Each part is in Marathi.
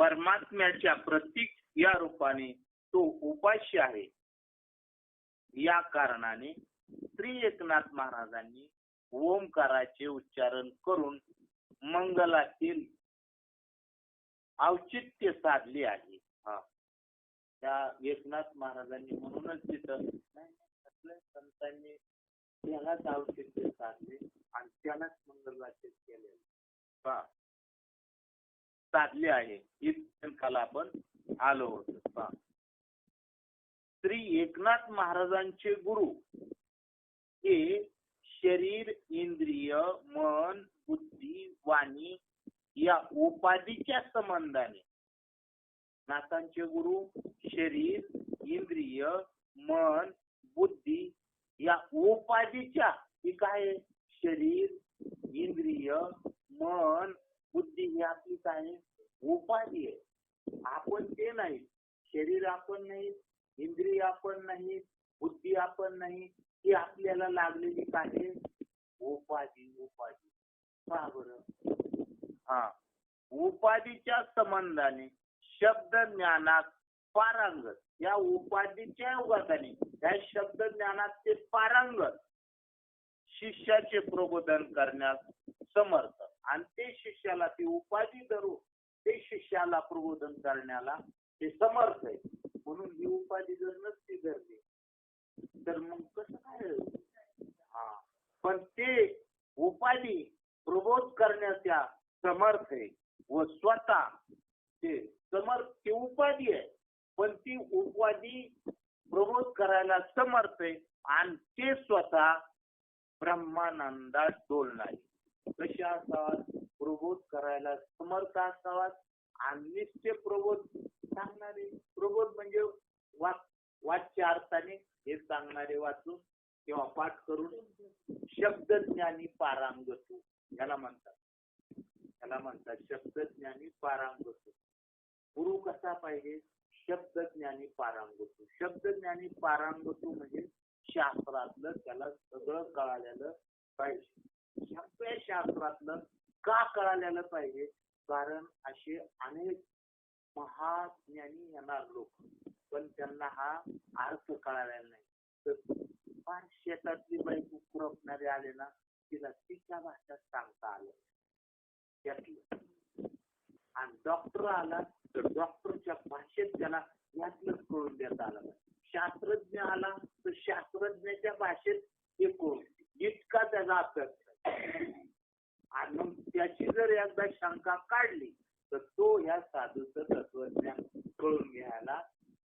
परमात्म्याच्या प्रतीक या रूपाने तो उपास्य आहे. या कारणाने श्री एकनाथ महाराजांनी ओंकाराचे उच्चारण करून मंगलातील औचित्य साधले आहे. त्या एकनाथ महाराजांनी म्हणूनच तिथं संतांनी त्यालाच औचित्य साधले आणि त्यालाच मंगलवाचित केले साधले आहे. इतकाला आपण आलो होतो. श्री एकनाथ महाराजांचे गुरु हे शरीर, इंद्रिय, मन, बुद्धी, वाणी या उपाधीच्या संबंधाने. नाथांचे गुरु शरीर, इंद्रिय, मन, बुद्धी या उपाधीच्या. ही काय? शरीर, इंद्रिय, मन, बुद्धी ही आपली काय? उपाधी आहे. आपण ते नाही. शरीर आपण नाही, इंद्रिय आपण नाही, बुद्धी आपण नाही. ही आपल्याला लागलेली काय? उपाधी. उपाधी पहा बरं. उपाधीच्या संबंधाने शब्द ज्ञानात पारंगत. या उपाधीच्या योगाने या शब्द ज्ञानात ते पारंगत शिष्याचे प्रबोधन करण्यास समर्थ. आणि ते शिष्याला ती उपाधी धरून ते शिष्याला प्रबोधन करण्याला ते समर्थ आहे. म्हणून ही उपाधी जर नसती धरली तर मग कसं काय? पण ते उपाधी प्रबोध करण्याच्या समर्थ आहे व स्वतः ते समर्थ. ती उपाधी आहे पण ती उपाधी प्रबोध करायला समर्थ आहे आणि ते स्वतः ब्रह्मानंदात डोलणारे. कशा असावात? प्रबोध करायला समर्थ असावात आणि निश्चय प्रबोध सांगणारे. प्रबोध म्हणजे वाच्य अर्थाने हे सांगणारे वाचून किंवा पाठ करून शब्दज्ञानी पारंगत याला म्हणतात. याला म्हणतात शब्दज्ञानी पारंगत. गुरु कसा पाहिजे? शब्दज्ञानी पारंगत. शब्दज्ञानी पारंगत म्हणजे शास्त्रातलं त्याला सगळं कळालेलं पाहिजे. सगळ्या शास्त्रातलं का कळालेलं पाहिजे? कारण असे अनेक महाज्ञानी येणार लोक पण त्यांना हा अर्थ कळालेला नाही. तर शेतातली बाई खुरपणारे आले ना, तिला तिच्या भाषेत सांगता आलं त्यातलं. आणि डॉक्टर आला तर डॉक्टरच्या भाषेत त्याला यातलंच कळून देता आलं. शास्त्रज्ञ आला तर शास्त्रज्ञाच्या भाषेत ते कळून इतका त्याचा अभ्यास. आणि मग त्याची जर एकदा शंका काढली तर तो ह्या साधूचं तत्वज्ञान कळून घ्यायला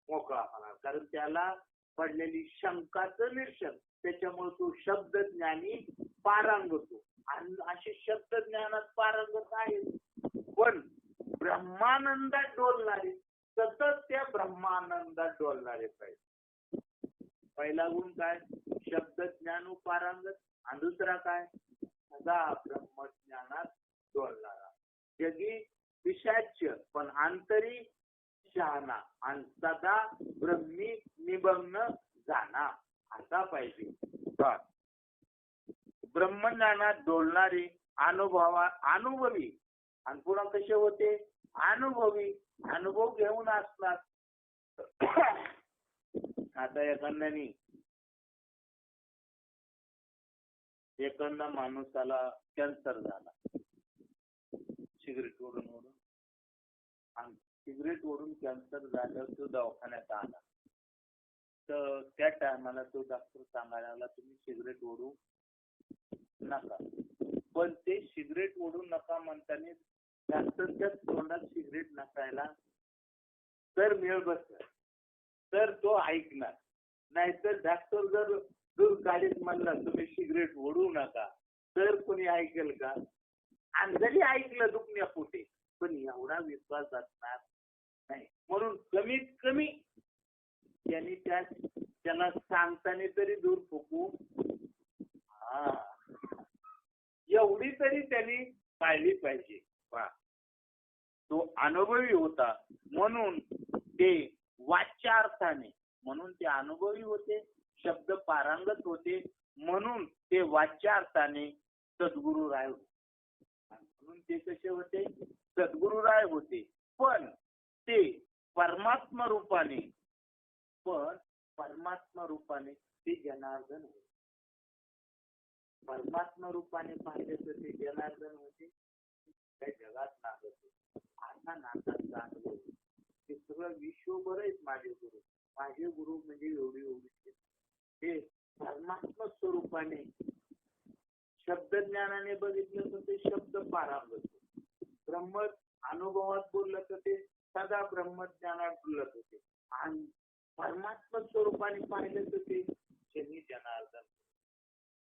मोकळा होणार. कारण त्याला पडलेली शंकाचं निरसन. त्याच्यामुळे तो शब्दज्ञानी पारंगत. आणि असे शब्दज्ञानात पारंगत आहे पण ब्रह्मानंदात डोलणारे, सतत त्या ब्रह्मानंदात डोलणारे पाहिजे. पहिला गुण काय? शब्दज्ञान पारंगत. आणि दुसरा काय? सदा ब्रह्मज्ञानात डोलणारा. जगी पिशाच्य पण अंतरी शहाणा आणि सदा ब्रह्मी निमग्न जाणा असा पाहिजे. ब्रह्मज्ञानात डोलणारे अनुभवी. आणि पुन्हा कसे होते? अनुभवी. अनुभव घेऊन असणार. आता एखादा माणूसाला कॅन्सर झाला सिगरेट ओढून आणि सिगरेट ओढून कॅन्सर झाल्यावर तो दवाखान्यात आला. तर त्या टायमाला तो डॉक्टर सांगायला लागला तुम्ही सिगरेट ओढू नका. पण ते सिगरेट ओढू नका म्हणताना डॉक्टरच्या तोंडात सिगरेट नसायला तर मेळ बसला तर तो ऐकणार. नाहीतर डॉक्टर जर दूर गाडीत म्हणला तुम्ही सिगरेट ओढू नका तर कोणी ऐकेल का? आणि जरी ऐकलं दुखण्या पोटे पण एवढा विश्वास असणार नाही. म्हणून कमीत कमी त्यांनी त्याला सांगताना तरी दूर फुकू एवढी तरी त्यांनी पाळली पाहिजे. तो अनुभवी होता म्हणून ते वाच्यार्थाने. म्हणून ते अनुभवी होते, शब्द पारंगत होते म्हणून ते वाच्यार्थाने सद्गुरु राय होते. म्हणून ते कसे होते? सद्गुरु राय होते. पण ते परमात्मा रूपाने, पण परमात्मा रूपाने ते जनार्दन होते. परमात्मा रूपाने पाहिले तर ते जनार्दन होते. त्या जगात नागत होते. आता नाताचा अनुभव ते सगळं विश्वभर आहेत माझे गुरु. माझे गुरु म्हणजे एवढी एवढी ते परमात्मा स्वरूपाने शब्द ज्ञानाने बघितलं तर ते शब्द पारांगत होते. ब्रह्म अनुभवात बोललं तर ते सदा ब्रह्मज्ञानात बोलत होते. आणि परमात्मा स्वरूपाने पाहिलं तर ते शनी जनार्दन.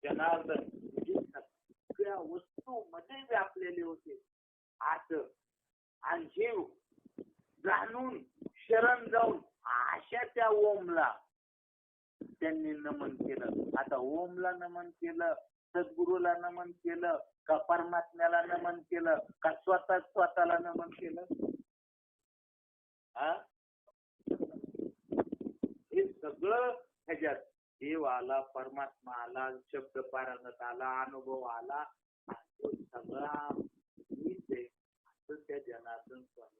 जनार्दन म्हणजे सगळ्या वस्तू मध्ये व्यापलेले होते आत. आणि हे जाणून शरण जाऊन अशा त्या ओमला त्यांनी नमन केलं. आता ओमला नमन केलं, सद्गुरूला नमन केलं, का परमात्म्याला नमन केलं, का स्वतःला नमन केलं? हे सगळं ह्याच्यात देव आला, परमात्मा आला, शब्द पारांगत आला, अनुभव आला, सगळा मीच आहे असं त्या जनार्दन स्वामी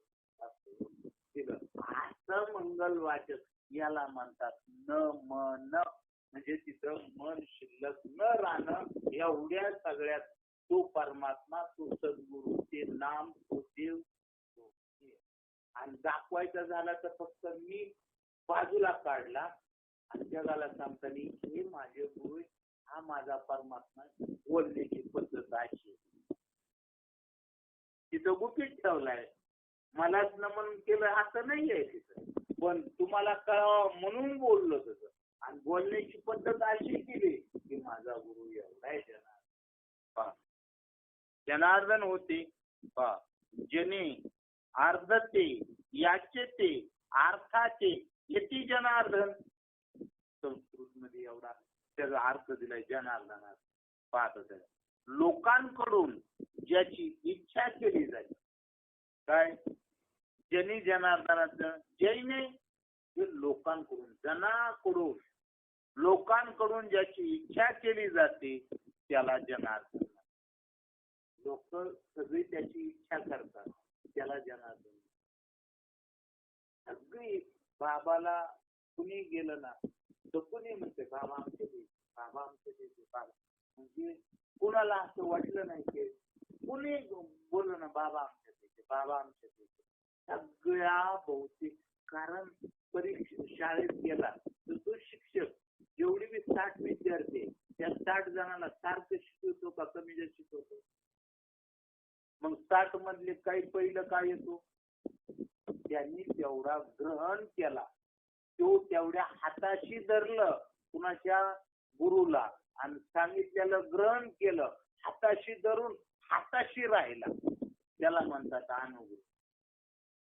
केलं. असं मंगल वाचक याला म्हणतात न मन. म्हणजे तिथं मन शिल्लक न राहणं. एवढ्या सगळ्यात तो परमात्मा, तो सद्गुरु, ते नाम, तो देव. आणि दाखवायचा झाला तर फक्त मी बाजूला काढला आणि जगाला सांगताना हे माझे गुरु, हा माझा परमात्मा. बोलण्याची पद्धत अशी तिथं गुपित ठेवलाय. मलाच नमन केलं असं नाहीये तिथं, पण तुम्हाला कळावं म्हणून बोललो तसं. आणि बोलण्याची पद्धत अशी केली की माझा गुरु एवढा आहे जनार्दन. जनार्दन होते जने अर्धते याचे ते अर्थाचे येते जनार्दन. संस्कृत मध्ये एवढा त्याचा अर्थ दिलाय जनार्दनात. पाहत लोकांकडून ज्याची इच्छा केली जाईल. काय जनी जनार्दनाचं जैने लोकांकडून, जनाकडून, लोकांकडून ज्याची इच्छा केली जाते त्याला जनार्दन. लोक सगळी त्याची इच्छा करतात त्याला जनार्दन. सगळी बाबाला कुणी गेलं ना तर कुणी म्हणते बाबा आमचे दे, बाबा आमचे दे, बाबा. म्हणजे कुणाला असं वाटलं नाही की कुणी बोललं ना बाबा आमच्या देते, बाबा आमच्या देते. सगळ्या बहुतेक कारण परीक्षा शाळेत गेला तर तो शिक्षक जेवढी बी 60 विद्यार्थी त्या 60 जणांना सारखं शिकवतो का कमी जास्त शिकवतो? मग 60 मधले काही पहिलं काय येतो? त्यांनी तेवढा ग्रहण केला, तो तेवढ्या हाताशी धरलं कुणाच्या गुरुला आणि सांगितलेलं ग्रहण केलं, हाताशी धरून हाताशी राहिला, त्याला म्हणतात अनुभव.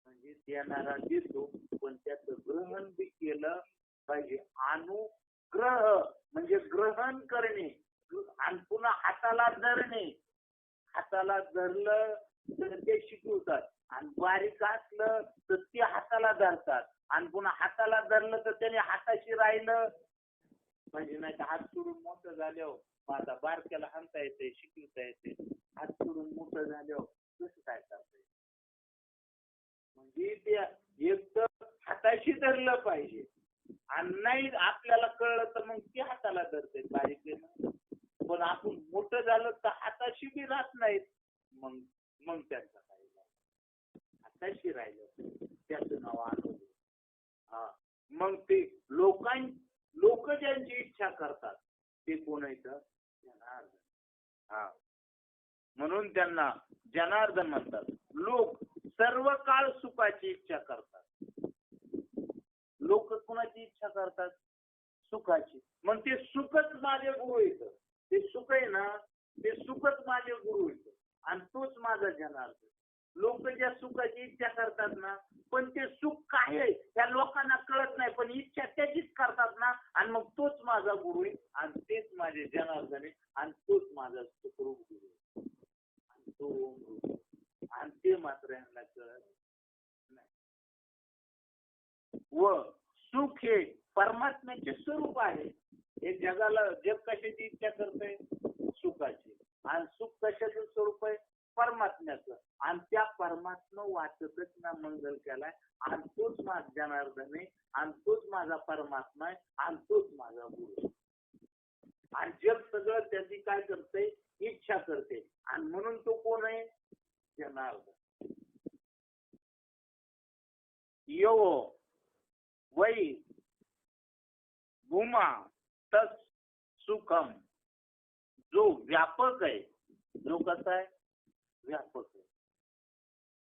म्हणजे देणारा देतो पण त्याचं ग्रहण बी केलं पाहिजे. अनुग्रह म्हणजे ग्रहण करणे आणि पुन्हा हाताला धरणे. हाताला धरलं तर ते शिकवतात आणि बारीक असलं तर ते हाताला धरतात आणि पुन्हा हाताला धरलं तर त्याने हाताशी राहिलं म्हणजे. नाही तर हात सोडून मोठं झाल्यावर माझा बारक्याला हाणता येते, शिकवता येते. हात सोडून मोठं झाल्यावर कसं काय करता येते? म्हणजे ते एक तर हाताशी धरलं पाहिजे आणि नाही आपल्याला कळलं तर मग ते हाताला धरते बारीक. पण आपण मोठं झालं तर हाताशी बी राहत नाहीत. मग त्यांचं काय हाताशी राहिलं त्याचं नाव अनुभव. मग ते लोक ज्यांची इच्छा करतात ते कोण येतं? जनार्दन. म्हणून त्यांना जनार्दन म्हणतात. लोक सर्व काळ सुखाची इच्छा करतात. लोक कोणाची इच्छा करतात? सुखाची. मग ते सुखच माझे गुरु येतं. ते सुख आहे ना, ते सुखच माझे गुरु येतं आणि तोच माझा जनार्दन. लोक ज्या सुखाची इच्छा करतात ना, पण ते सुख काय आहे त्या लोकांना कळत नाही, पण इच्छा त्याचीच करतात ना, आणि मग तोच माझा गुरु आहे आणि तेच माझे जनार्दन आहे आणि तोच माझा सुखरूप गुरु आहे आणि तो ओम गुरु. आणि ते मात्र यांना कळत नाही. व सुख हे परमात्म्याचे स्वरूप आहे. हे जगाला जग कशाची इच्छा करतंय? सुखाची. आणि सुख कशाचं स्वरूप आहे? परमात्म्याचं, आणि त्या परमात्मा वाचतच ना मंगल केलाय, आणि तोच माझा जनार्दन आहे, आणि तोच माझा परमात्मा आहे, आणि तोच माझा गुरु. आणि जग सगळं त्याची काय करते, इच्छा करते, आणि म्हणून तो कोण आहे, जनार्दन. यो वै भूमा तस सुखम, जो व्यापक आहे, जो कसा आहे, व्यापक आहे.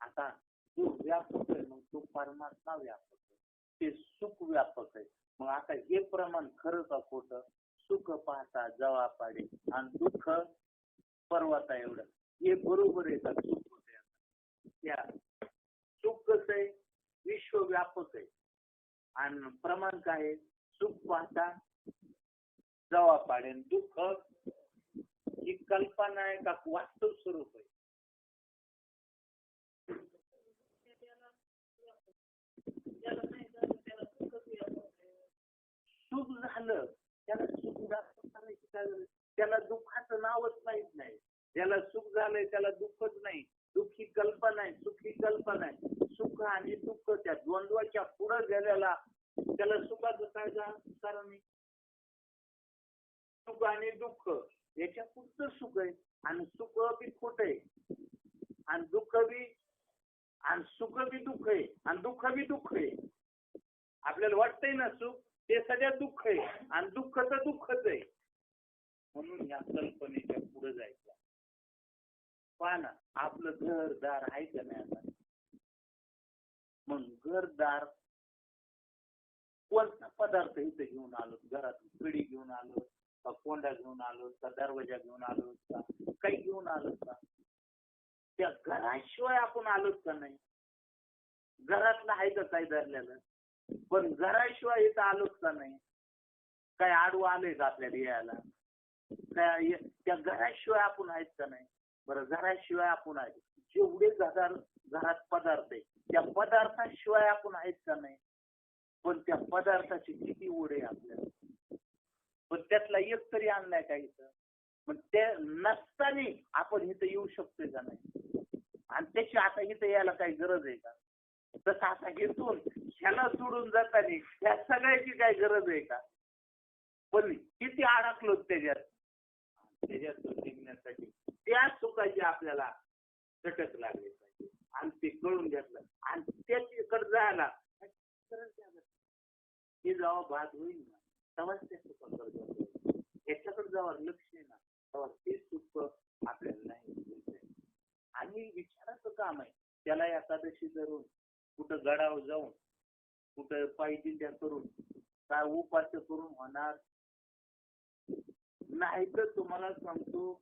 आता जो व्यापक आहे मग तो परमात्मा व्यापक आहे, ते सुख व्यापक आहे. मग आता हे प्रमाण खरं का खोटं, सुख पाहता जवा पाडे आणि दुःख पर्वता एवढं, हे बरोबर आहे का? सुख होते त्या सुख कसं आहे, विश्व व्यापक आहे, आणि प्रमाण काय आहे, सुख पाहता जवा पाडे, दुःख ही कल्पना आहे का वास्तव स्वरूप आहे? सुख झालं त्याला सुख करायची काय गरज? त्याला दुःखाचं नावच माहित नाही. ज्याला सुख झालंय त्याला दुःखच नाही. दुःखी कल्पना आहे, सुखी कल्पना आहे. सुख आणि दुःख त्या द्वंद्वाच्या पुढे गेलेला त्याला सुखाचं काय कारण नाही. सुख आणि दुःख याच्या पुढचं सुख आहे, आणि सुख बी खोट आहे, आणि दुःख बी, आणि सुख बी दुःख आहे, आणि दुःख बी दुःख आहे. आपल्याला वाटतंय ना सुख ते सगळ्यात दुःख आहे, आणि दुःख तर दुःखच आहे. म्हणून या कल्पनेच्या पुढे जायचं. पहा ना, आपलं घरदार आहे का नाही आता? मग घरदार कोणता पदार्थ इथे घेऊन आलो, घरात पिढी घेऊन आलो का, कोंडा घेऊन आलो का, दरवाजा घेऊन आलो का, काही घेऊन आलो का? त्या घराशिवाय आपण आलोच का नाही? घरातलं आहे का काही धरलेलं? पण घराशिवाय इथं आलोच का नाही? काय आडवं आलंय का आपल्याला यायला? काय त्या घराशिवाय आपण आहेत का नाही? बरं, घराशिवाय आपण आहे. जेवढे घरात पदार्थ आहे त्या पदार्थाशिवाय आपण आहेत का नाही? पण त्या पदार्थाची किती ओढ आहे आपल्याला, पण त्यातला एक तरी आणलाय का इथं? पण ते नसताना आपण इथं येऊ शकतोय का नाही? आणि त्याची आता इथं यायला काही गरज आहे का? तसं आता घेतून ह्याला सोडून जाताना त्या सगळ्याची काही गरज आहे का? पण किती अडकलो त्याच्यात निघण्यासाठी त्या सुखाची आपल्याला चटक लागली पाहिजे, आणि ते कळून घेतलं, आणि त्याच्याकडे जायला हे जेव्हा बाद होईल ना तेव्हाच त्या सुखाकडे याच्याकडे जेव्हा लक्ष आहे ना तेव्हा ते सुख आपल्याला नाही. आणि विचाराचं काम आहे त्याला, एकादशी धरून कुठं गडावर जाऊन कुठं पायदिंड्या करून काय उपास करून होणार नाही. तर तुम्हाला सांगतो,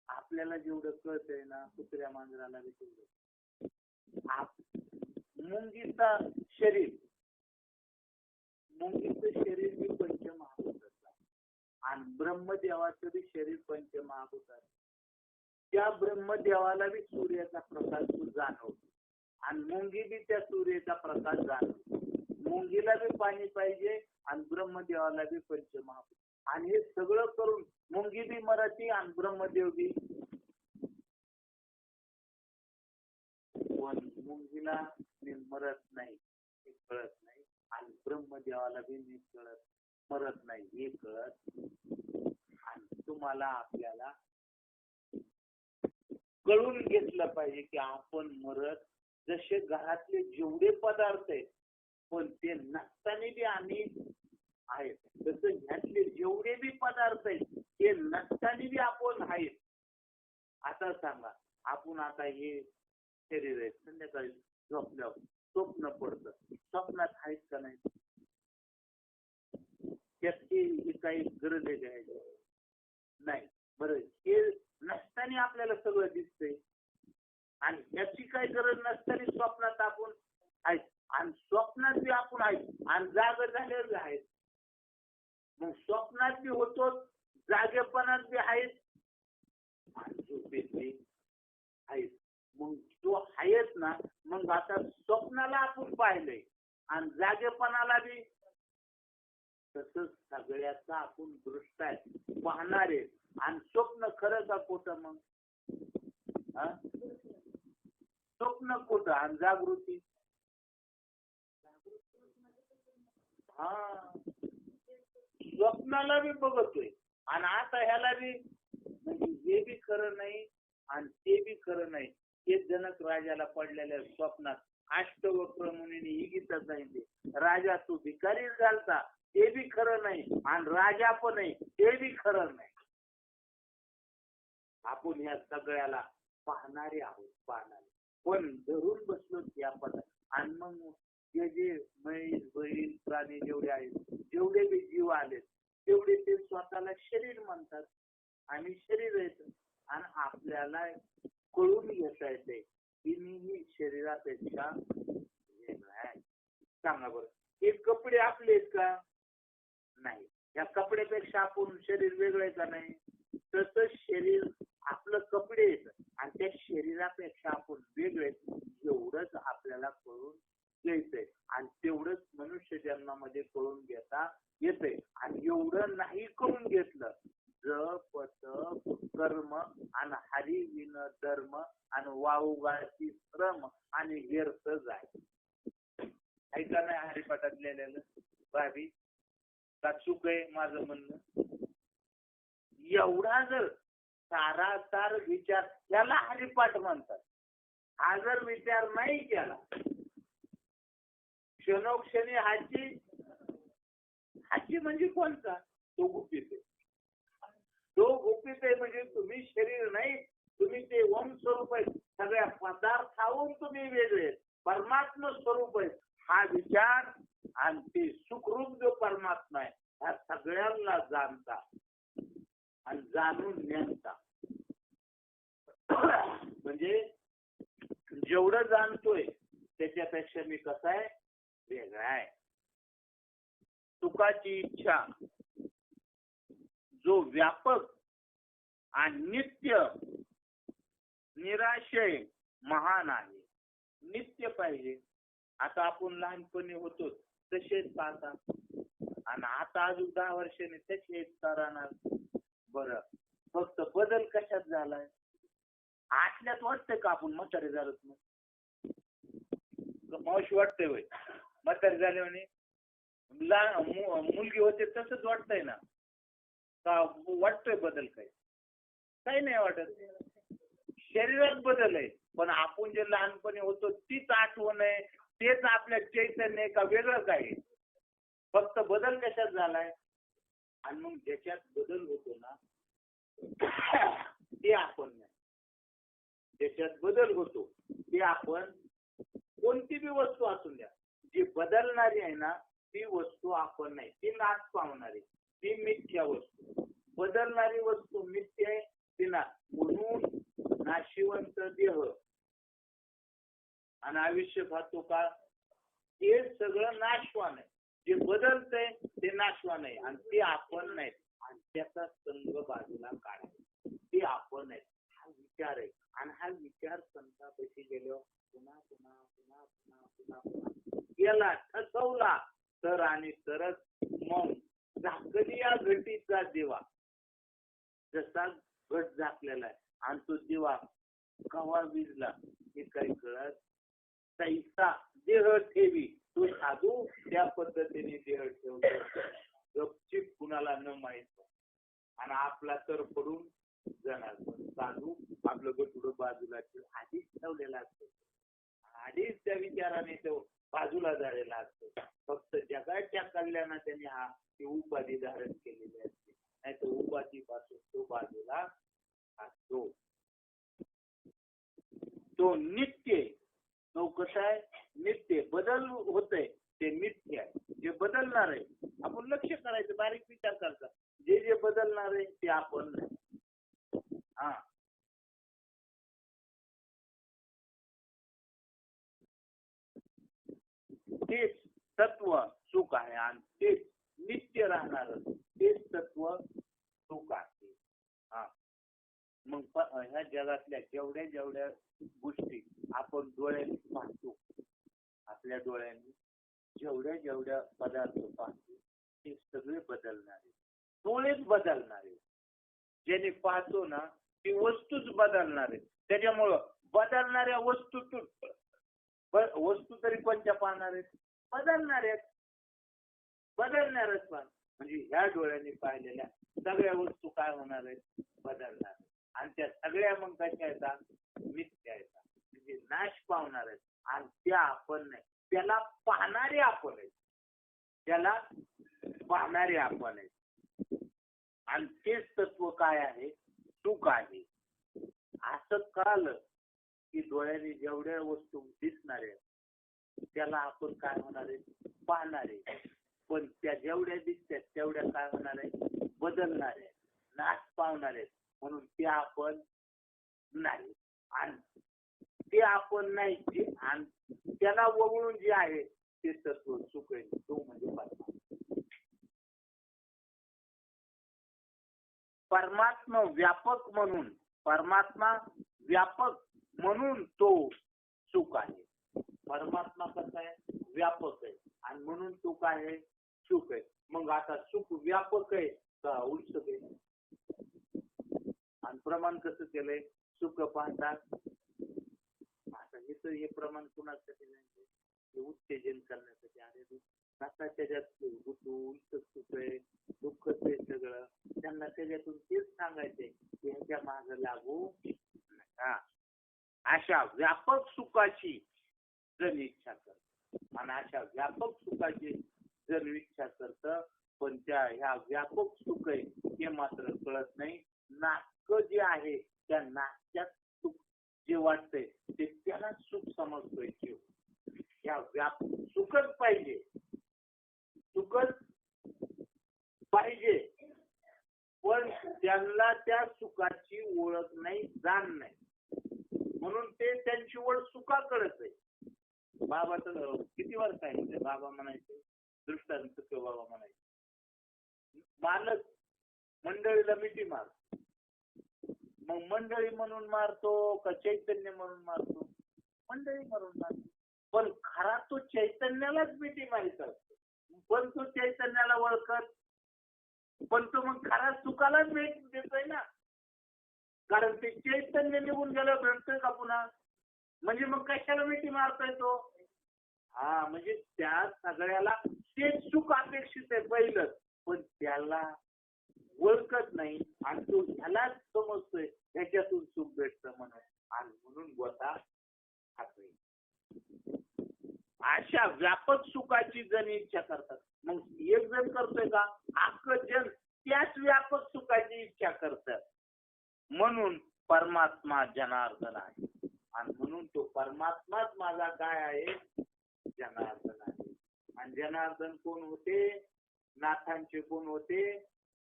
आपल्याला जेवढं कळत आहे ना, कुत्र्या मांजराला बी तेवढं. मुंगीचं शरीर बी पंचमहाभूताचं, आणि ब्रह्मदेवाचं बी शरीर पंचमहाभूताचं. त्या ब्रह्मदेवाला बी सूर्याचा प्रकाश जाणवतो, आणि मुंगी बी त्या सूर्याचा प्रकाश जाणवतो. मुंगीला बी पाणी पाहिजे, आणि ब्रह्मदेवाला बी पंचमहाभूत, आणि हे सगळं करून मुंगी बी मराठी आणि ब्रह्मदेव बी. पण मुंगीला मरत नाही हे कळत नाही, आणि ब्रह्मदेवाला बी मरत नाही हे कळत. आणि तुम्हाला आपल्याला कळून घेतलं पाहिजे की आपण मरत, जसे घरातले जेवढे पदार्थ आहेत पण ते नसताना बी आम्ही आहेत, तसं ह्यातले जेवढे बी पदार्थ आहेत ते नसताना बी आपण आहेत. आता सांगा, आपण आता हे शरीर आहे, संध्याकाळी झोपल्यावर स्वप्न पडतं, स्वप्नात आहेत का नाही? त्याची काही गरज आहे घ्यायची नाही. बरं, हे नसताना आपल्याला सगळं दिसतंय, आणि याची काही गरज नसताना स्वप्नात आपण आहेत, आणि स्वप्नात बी आपण आहेत, आणि जाग झाल्यावर बी आहेत. मग स्वप्नात बी होतो, जागेपणात बी आहेत, आणि झोपेत बी आहेत. मग तो आहेत ना, मग आता स्वप्नाला आपण पाहिलंय आणि जागेपणाला बी तसंच सगळ्याचा आपण दृष्ट आहे, पाहणारे. आणि स्वप्न खरं का खोटं? मग हा? स्वप्न कुठं आणि जागृती? हा, स्वप्नाला बी बघतोय आणि आता ह्याला बी, म्हणजे हे बी खरं नाही आणि ते बी खरं नाही. हे जनक राजाला पडलेल्या स्वप्नात अष्टवक्र मुनीने ही गीता सांगितली, राजा तू भिकारी झालता ते बी खरं नाही आणि राजा पण नाही ते बी खरं नाही. आपण ह्या सगळ्याला पाहणारे आहोत, पाहणारे. पण धरून बसलो या पदात. आणि मग जे जे म्हैस बैल प्राणी जेवढे आहेत, जेवढे बी जीव आले तेवढे ते स्वतःला शरीर म्हणतात आणि शरीर येत. आणि आपल्याला कळून घेता येते की मी शरीरापेक्षा वेगळा आहे. सांगा बरं, हे कपडे आपले आहेत का? नाही. या कपड्यापेक्षा आपण शरीर वेगळं आहे का? नाही. तसं शरीर आपलं कपडे येत आणि त्या शरीरापेक्षा आपण वेगळे एवढंच आपल्याला कळून घ्यायचंय. आणि तेवढंच मनुष्य जन्मामध्ये कळून घेता येतंय. आणि एवढं नाही करून घेतलं, जप तप कर्म आणि हरी विन धर्म आणि वाऊगाची श्रम आणि व्यर्थ जाय. ऐका नाही हरिपाठात लिहिलेलं भावी का चूक आहे माझं म्हणणं? एवढा जर सारासार विचार, त्याला हरिपाठ म्हणतात. हा जर विचार नाही केला, क्षणोक्षणी हाची म्हणजे कोणता? तो गुपित आहे. तो गुपित आहे म्हणजे तुम्ही शरीर नाही, तुम्ही ते ओम स्वरूप आहे. सगळ्या पदार्थाहून तुम्ही वेगळे परमात्मा स्वरूप आहे. हा विचार आणि ते सुखरूप जो परमात्मा आहे ह्या सगळ्यांना जाणता आणि जाणून नेमता. म्हणजे जेवढं जाणतोय त्याच्यापेक्षा मी कसा आहे? वेगळा आहे. सुखाची इच्छा जो व्यापक आणि नित्य निराशय महान आहे. नित्य पाहिजे. आता आपण लहानपणी होतो तसेच पाहता आणि आता अजून 10 वर्षांनी तसेच राहणार. बरं, फक्त बदल कशात झालाय? आतल्यात वाटतंय का आपण म्हातारे झालोत? मावशी वाटतंय होय म्हातारे झाले म्हणे? मुलगी होते तसंच वाटतंय ना? का वाटतोय बदल? काही नाही वाटत. शरीरात बदल आहे, पण आपण जे लहानपणी होतो तीच आठवण आहे, तेच आपल्या चैतन्य आहे का वेगळं काय? फक्त बदल कशात झालाय? आणि मग ज्याच्यात बदल होतो ना ते आपण नाही. ज्याच्यात बदल होतो ते आपण, कोणती बी वस्तू असून द्या, जी बदलणारी आहे ना ती वस्तू आपण नाही. ती नाश पावणारी, ती मिथ्या वस्तू. बदलणारी वस्तू मिथ्या आहे, ती ना. म्हणून नाशिवंत देह आणि आयुष्य खातो का, हे सगळं नाशवान आहे. जे बदलतंय ते नाशवान आहे आणि ते आपण नाही. आणि त्याचा संग बाजूला काढायचा, ते आपण आहे. हा विचार आहे. आणि हा विचार संतापाशी गेलो पुन्हा पुन्हा पुन्हा पुन्हा पुन्हा पुन्हा गेला, ठसवला तर आणि तरच मग झाकली या घटीचा दिवा. जसा घट झाकलेला आहे आणि तो दिवा कवा विजला हे काही कळत. तैसा देह ठेवी तो साधू त्या पद्धतीने देह ठेवतो. गपचीप कुणाला न माहित आणि आपला तर पडून जाणार. साधू आपलं गटुडं बाजूला आधीच ठेवलेला असतो, आधीच त्या विचाराने तो बाजूला झालेला असतो. फक्त जगाच्या कल्याणाने त्यांनी हा उपाधी धारण केलेली असते, नाही तर उपाधीपासून तो बाजूला असतो. तो नित्य, तो कसा आहे? नित्य. बदल होतय ते नित्य आहे. जे बदलणार आहे आपण लक्ष करायचं, बारीक विचार करायचा. जे जे बदलणार आहे ते आपण नाही. हा, तेच तत्व सुख आहे आणि तेच नित्य राहणार, तेच तत्व सुख आहे. हा, मग ह्या जगातल्या जेवढ्या जेवढ्या गोष्टी आपण डोळ्यांनी पाहतो, आपल्या डोळ्यांनी जेवढ्या जेवढ्या पदार्थ पाहतो ते सगळे बदलणारे, डोळेच बदलणारे. ज्याने पाहतो ना ती वस्तूच बदलणार आहे. त्याच्यामुळं बदलणाऱ्या वस्तूतून वस्तू तरी कोणत्या पाहणार आहेत? बदलणार आहेत. बदलणारच पण म्हणजे ह्या डोळ्यांनी पाहिलेल्या सगळ्या वस्तू काय होणार आहेत? बदलणार. आणि त्या सगळ्या मग कशा येतात? मिथ्या येतात, म्हणजे नाश पावणार आहेत. आणि त्या आपण नाही, त्याला पाहणारे आपण आहेत. त्याला पाहणारे आपण आहेत. आणि तेच तत्व काय आहे? सुख आहे. असं कळलं की डोळ्याने जेवढ्या वस्तू दिसणार आहेत त्याला आपण काय होणार आहे? पाहणारे. पण त्या जेवढ्या दिसतात तेवढ्या काय होणार आहे? बदलणार आहे, नाश पावणार आहेत. म्हणून ते आपण नाही. आणि ते आपण नाही आणि त्याला वगळून जे आहे ते तत्व सुख आहे, तो म्हणजे परमात्मा. परमात्मा व्यापक म्हणून, परमात्मा व्यापक म्हणून तो सुख आहे. परमात्मा कसा आहे? व्यापक आहे आणि म्हणून तो काय आहे? सुख आहे. मग आता सुख व्यापक आहे का उलट आहे? आणि प्रमाण कसं केलंय? सुख पाहतात. आता हे प्रमाण कुणासाठी नाही? उत्तेजन करण्यासाठी. अरे आता त्याच्यात उलट सुख आहे, दुःखच आहे सगळं. त्यांना त्याच्यातून तेच सांगायचंय की ह्याच्या मागे लागू नका. अशा व्यापक सुखाची जण इच्छा करत आणि अशा व्यापक सुखाची जण इच्छा करत, पण त्या ह्या व्यापक सुख आहे हे मात्र कळत नाही. नाटक जे आहे त्या नाटकात सुख जे वाटतंय ते त्याला सुख समजतोय. या सुखच पाहिजे, सुखच पाहिजे, पण त्यांना त्या सुखाची ओळख नाही, जाण नाही. म्हणून ते त्यांची ओळख सुखाकडेच आहे. बाबा तर किती वर्ष सांगितले? बाबा म्हणायचे दृष्टांत बाबा म्हणायचे मालक मंडळीला मिठी मार. मग मंडळी म्हणून मारतो का चैतन्य म्हणून मारतो? मंडळी म्हणून मारतो. पण खरा तो चैतन्यालाच मिठी मारित असतो. पण तो चैतन्याला ओळखत, पण तो मग खरा सुखालाच भेट देतोय ना. कारण ते चैतन्य निघून गेलं भेटतोय का पुन्हा? म्हणजे मग कशाला मिठी मारतोय तो? हा, म्हणजे त्या सगळ्याला तेच सुख अपेक्षित आहे पहिलं, पण त्याला ओळखत नाही आणि तो ह्यालाच समजतोय ह्याच्यातून सुख भेटतं म्हणून. आणि म्हणून गोता खातोय. अशा व्यापक सुखाची जण इच्छा करतात. मग एक जण करतोय का? अख्खं जण त्याच व्यापक सुखाची इच्छा करतात. म्हणून परमात्मा जनार्दन आहे. आणि म्हणून तो परमात्माच माझा काय आहे? जनार्दन आहे. आणि जनार्दन कोण होते? नाथांचे कोण होते?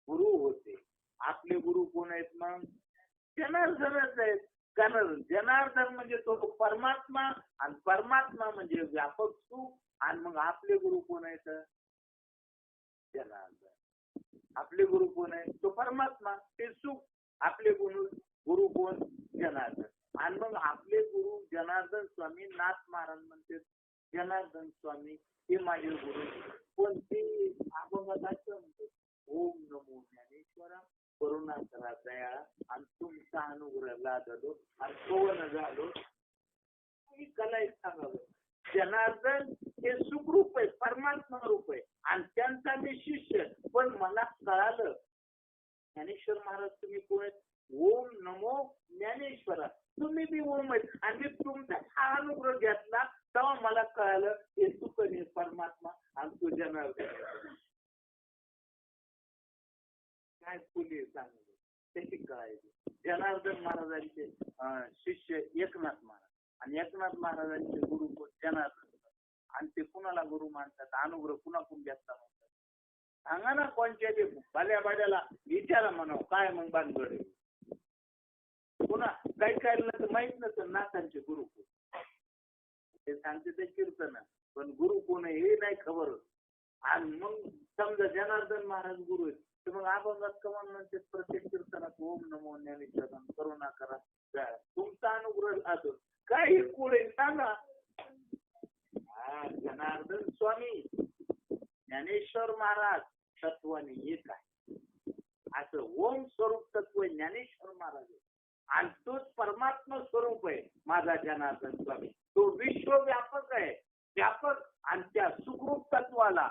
गुरु होते. आपले गुरु कोण आहेत मग? जनार्दनच आहेत. कारण जनार्दन म्हणजे तो परमात्मा आणि परमात्मा म्हणजे व्यापक सुख. आणि मग आपले गुरु कोण आहेत? जनार्दन. आपले गुरु कोण आहे? तो परमात्मा, ते सुख. आपले गुरु कोण? जनार्दन. आणि मग आपले गुरु जनार्दन स्वामी, नाथ महाराज म्हणते जनार्दन स्वामी हे माझे गुरु. पण ते अभंगात म्हणते ओम नमो ज्ञानेश्वरा करुणा करा दया आणि तुमचा अनुग्रह लादलो आणि पवन झालो. कला एक सांगावं, जनार्दन हे सुखरूप आहे, परमात्मा रूप आहे आणि त्यांचा मी शिष्य. पण मला कळालं ज्ञानेश्वर महाराज तुम्ही कोण आहेत? ओम नमो ज्ञानेश्वरा. तुम्ही बी ओम आहेत आणि तुमचा हा अनुग्रह घेतला तेव्हा मला कळालं हे सुख हे परमात्मा आणि तो जनार्दन. काय फुले सांगितलं त्याची कळायची. जनार्दन महाराजांचे शिष्य एकनाथ महाराज आणि एकनाथ महाराजांचे गुरु जनार्दन. आणि ते कुणाला गुरु मानतात? अनुग्रह कुणाकडून घेतला म्हणतात? सांगा ना कोणत्या ते भाल्या भाड्याला विचारा म्हणावं काय मग बांधगड आहे. पुन्हा काही तर माहित नसतं नाथांचे गुरु कोण. ते सांगते ते कीर्तन, पण गुरु कोण आहे हे नाही खबर. आणि मग समजा जनार्दन महाराज गुरु आहेत तर मग अभंगात कमान म्हणते प्रत्येक कीर्तनात ओम नमो ज्ञानेश्वरा करुणा करा तुमचा अनुग्रह असो. काही पुढे सांगा. जनार्दन स्वामी ज्ञानेश्वर महाराज तत्वाने एक आहे. असं ओम स्वरूप तत्व ज्ञानेश्वर महाराज. आणि तोच परमात्मा स्वरूप आहे माझा जनार्दन स्वामी. तो विश्वव्यापक आहे, व्यापक, आणि त्या सुखरूप तत्वाला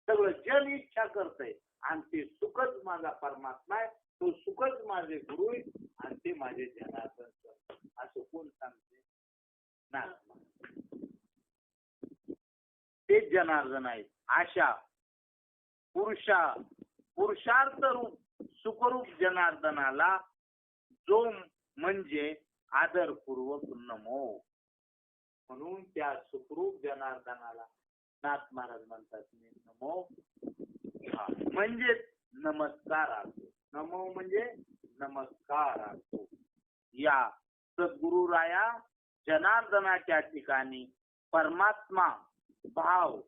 सगळं जन इच्छा करतंय आणि ते सुखच माझा परमात्मा आहे. तो सुखच माझे गुरु आहे आणि ते माझे जनार्दन स्वामी. असं कोण सांगते? ना, ते जनार्दन आहे. अशा पुरुषार्थ रूप सुखरूप जनार्दनाला जो म्हणजे आदरपूर्वक नमो. म्हणून त्या सुखरूप जनार्दनाला नाथ महाराज म्हणतात नमो. म्हणजे नमस्कार असतो. नमो म्हणजे नमस्कार असतो. या सद्गुरुराया जनार्दनाच्या ठिकाणी परमात्मा भाव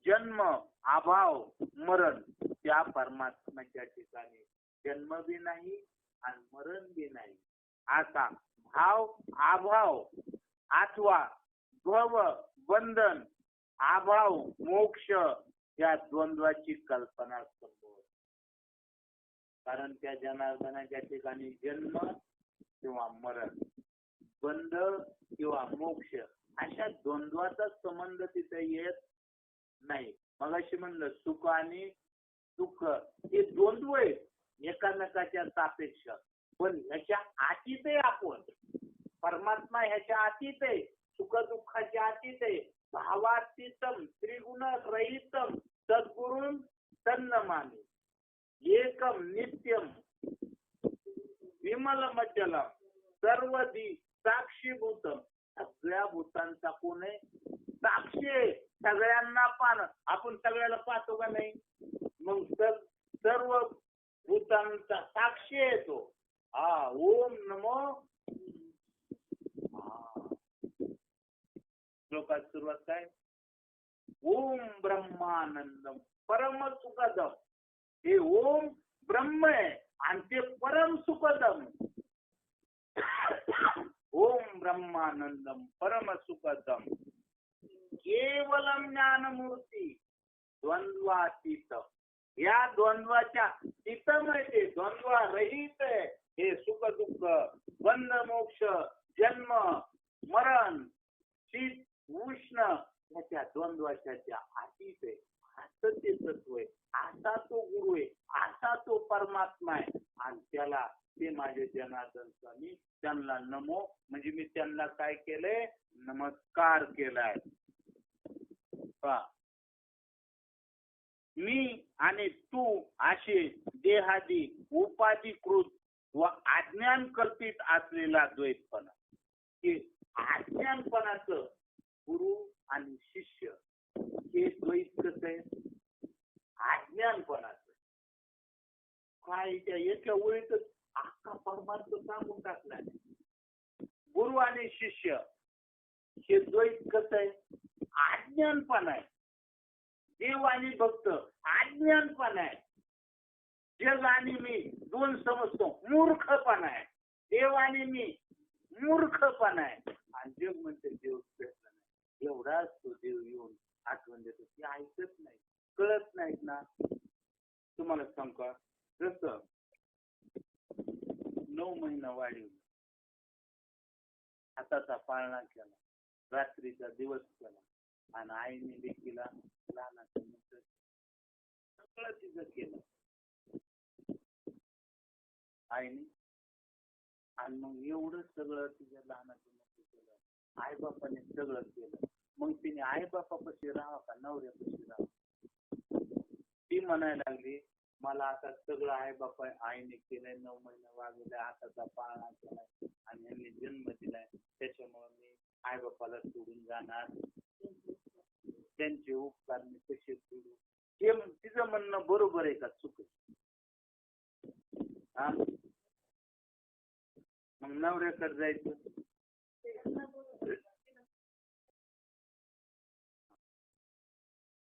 जन्म अभाव मरण, त्या परमात्म्याच्या ठिकाणी जन्म बी नाही आणि मरण बी नाही. असा भाव अभाव अथवा भव बंधन अभाव मोक्ष या द्वंद्वाची कल्पना संभव. कारण त्या जनार्दनाच्या ठिकाणी जन्म किंवा मरण, बंध किंवा मोक्ष अशा द्वंद्वाचा संबंध तिथे येत नाही. मगाशी म्हणलं सुख आणि दुःख हे द्वंद्व आहेत एकामेकाच्या सापेक्ष, पण ह्याच्या आतीत आहे आपण. परमात्मा ह्याच्या आतीत आहे, सुख दुःखाच्या आतीत आहे. भावातीतम त्रिगुण रहितम सद्गुरुं तन्नमामि. एकम नित्यम विमलमचलम सर्वदी साक्षीभूतम. सगळ्या भूतांचा कोण आहे? साक्षी आहे. सगळ्यांना पाहणं. आपण सगळ्याला पाहतो का नाही? मग सर्व भूतांचा साक्षी आहे तो. ओम नमो. श्लोकात सुरुवात काय? ओम ब्रह्मानंदम परम सुखदम. हे ओम ब्रह्म आहे आणि ते परम सुखदम. ओम ब्रह्मानंदम परम सुखदम केवलम ज्ञानमूर्ती द्वंद्वातीत. या द्वंद्वाच्या तिथम आहे ते, द्वंद्व रहित आहे. हे सुख दुःख बंध मोक्ष जन्म मरण शीत उष्ण याच्या द्वंद्वाच्या अतीत आहे. असं ते तत्व आहे. असा तो गुरु आहे, असा तो परमात्मा आहे. आणि त्याला ते माझे जनार्दन स्वामी, त्यांना नमो म्हणजे मी त्यांना काय केलंय? नमस्कार केलाय. मी आणि तू असे देहादी उपाधिकृत व अज्ञान कल्पित असलेला द्वैतपणा. की अज्ञानपणाचं गुरु आणि शिष्य हे द्वैत कसं आहे? अज्ञानपणाचं काय त्या एका ओळीतच अख्खा परमार्थ सांगून टाकलाय. गुरु आणि शिष्य हे द्वैत कसं आहे? अज्ञानपणा आहे. देव आणि भक्त अज्ञानपणा आहे. जग आणि मी दोन समजतो, मूर्खपणा आहे. देव आणि मी मूर्खपणा आहे. आणि जग म्हणते देव भेटला नाही. एवढाच तो देव येऊन आठवण देतो. ती ऐकत नाही, कळत नाहीत ना. तुम्हाला सांगू का, जसं 9 महिना वाढीव हाताचा पाळणा केला, रात्रीचा दिवस केला आणि आईने लेकीला लहानाचं मोठं सगळं तिचं केलं आईने. आणि मग एवढं सगळं तिच्या लहानाचं मोठं केलं, आई बापाने सगळं केलं. मग तिने आई बापापाशी राहावं का नवऱ्यापाशी राहावं? ती म्हणायला लागली मला आता सगळं आई बापा आईने केलंय, 9 महिने वागवले, हाताचा पाळणा केलाय आणि यांनी जन्म दिलाय, त्याच्यामुळे मी आई बापाला सोडून जाणार, त्यांचे उपकार मी कसे सोडू? हे तिचं म्हणणं बरोबर आहे का चुक? मग नवऱ्याकडे जायचं.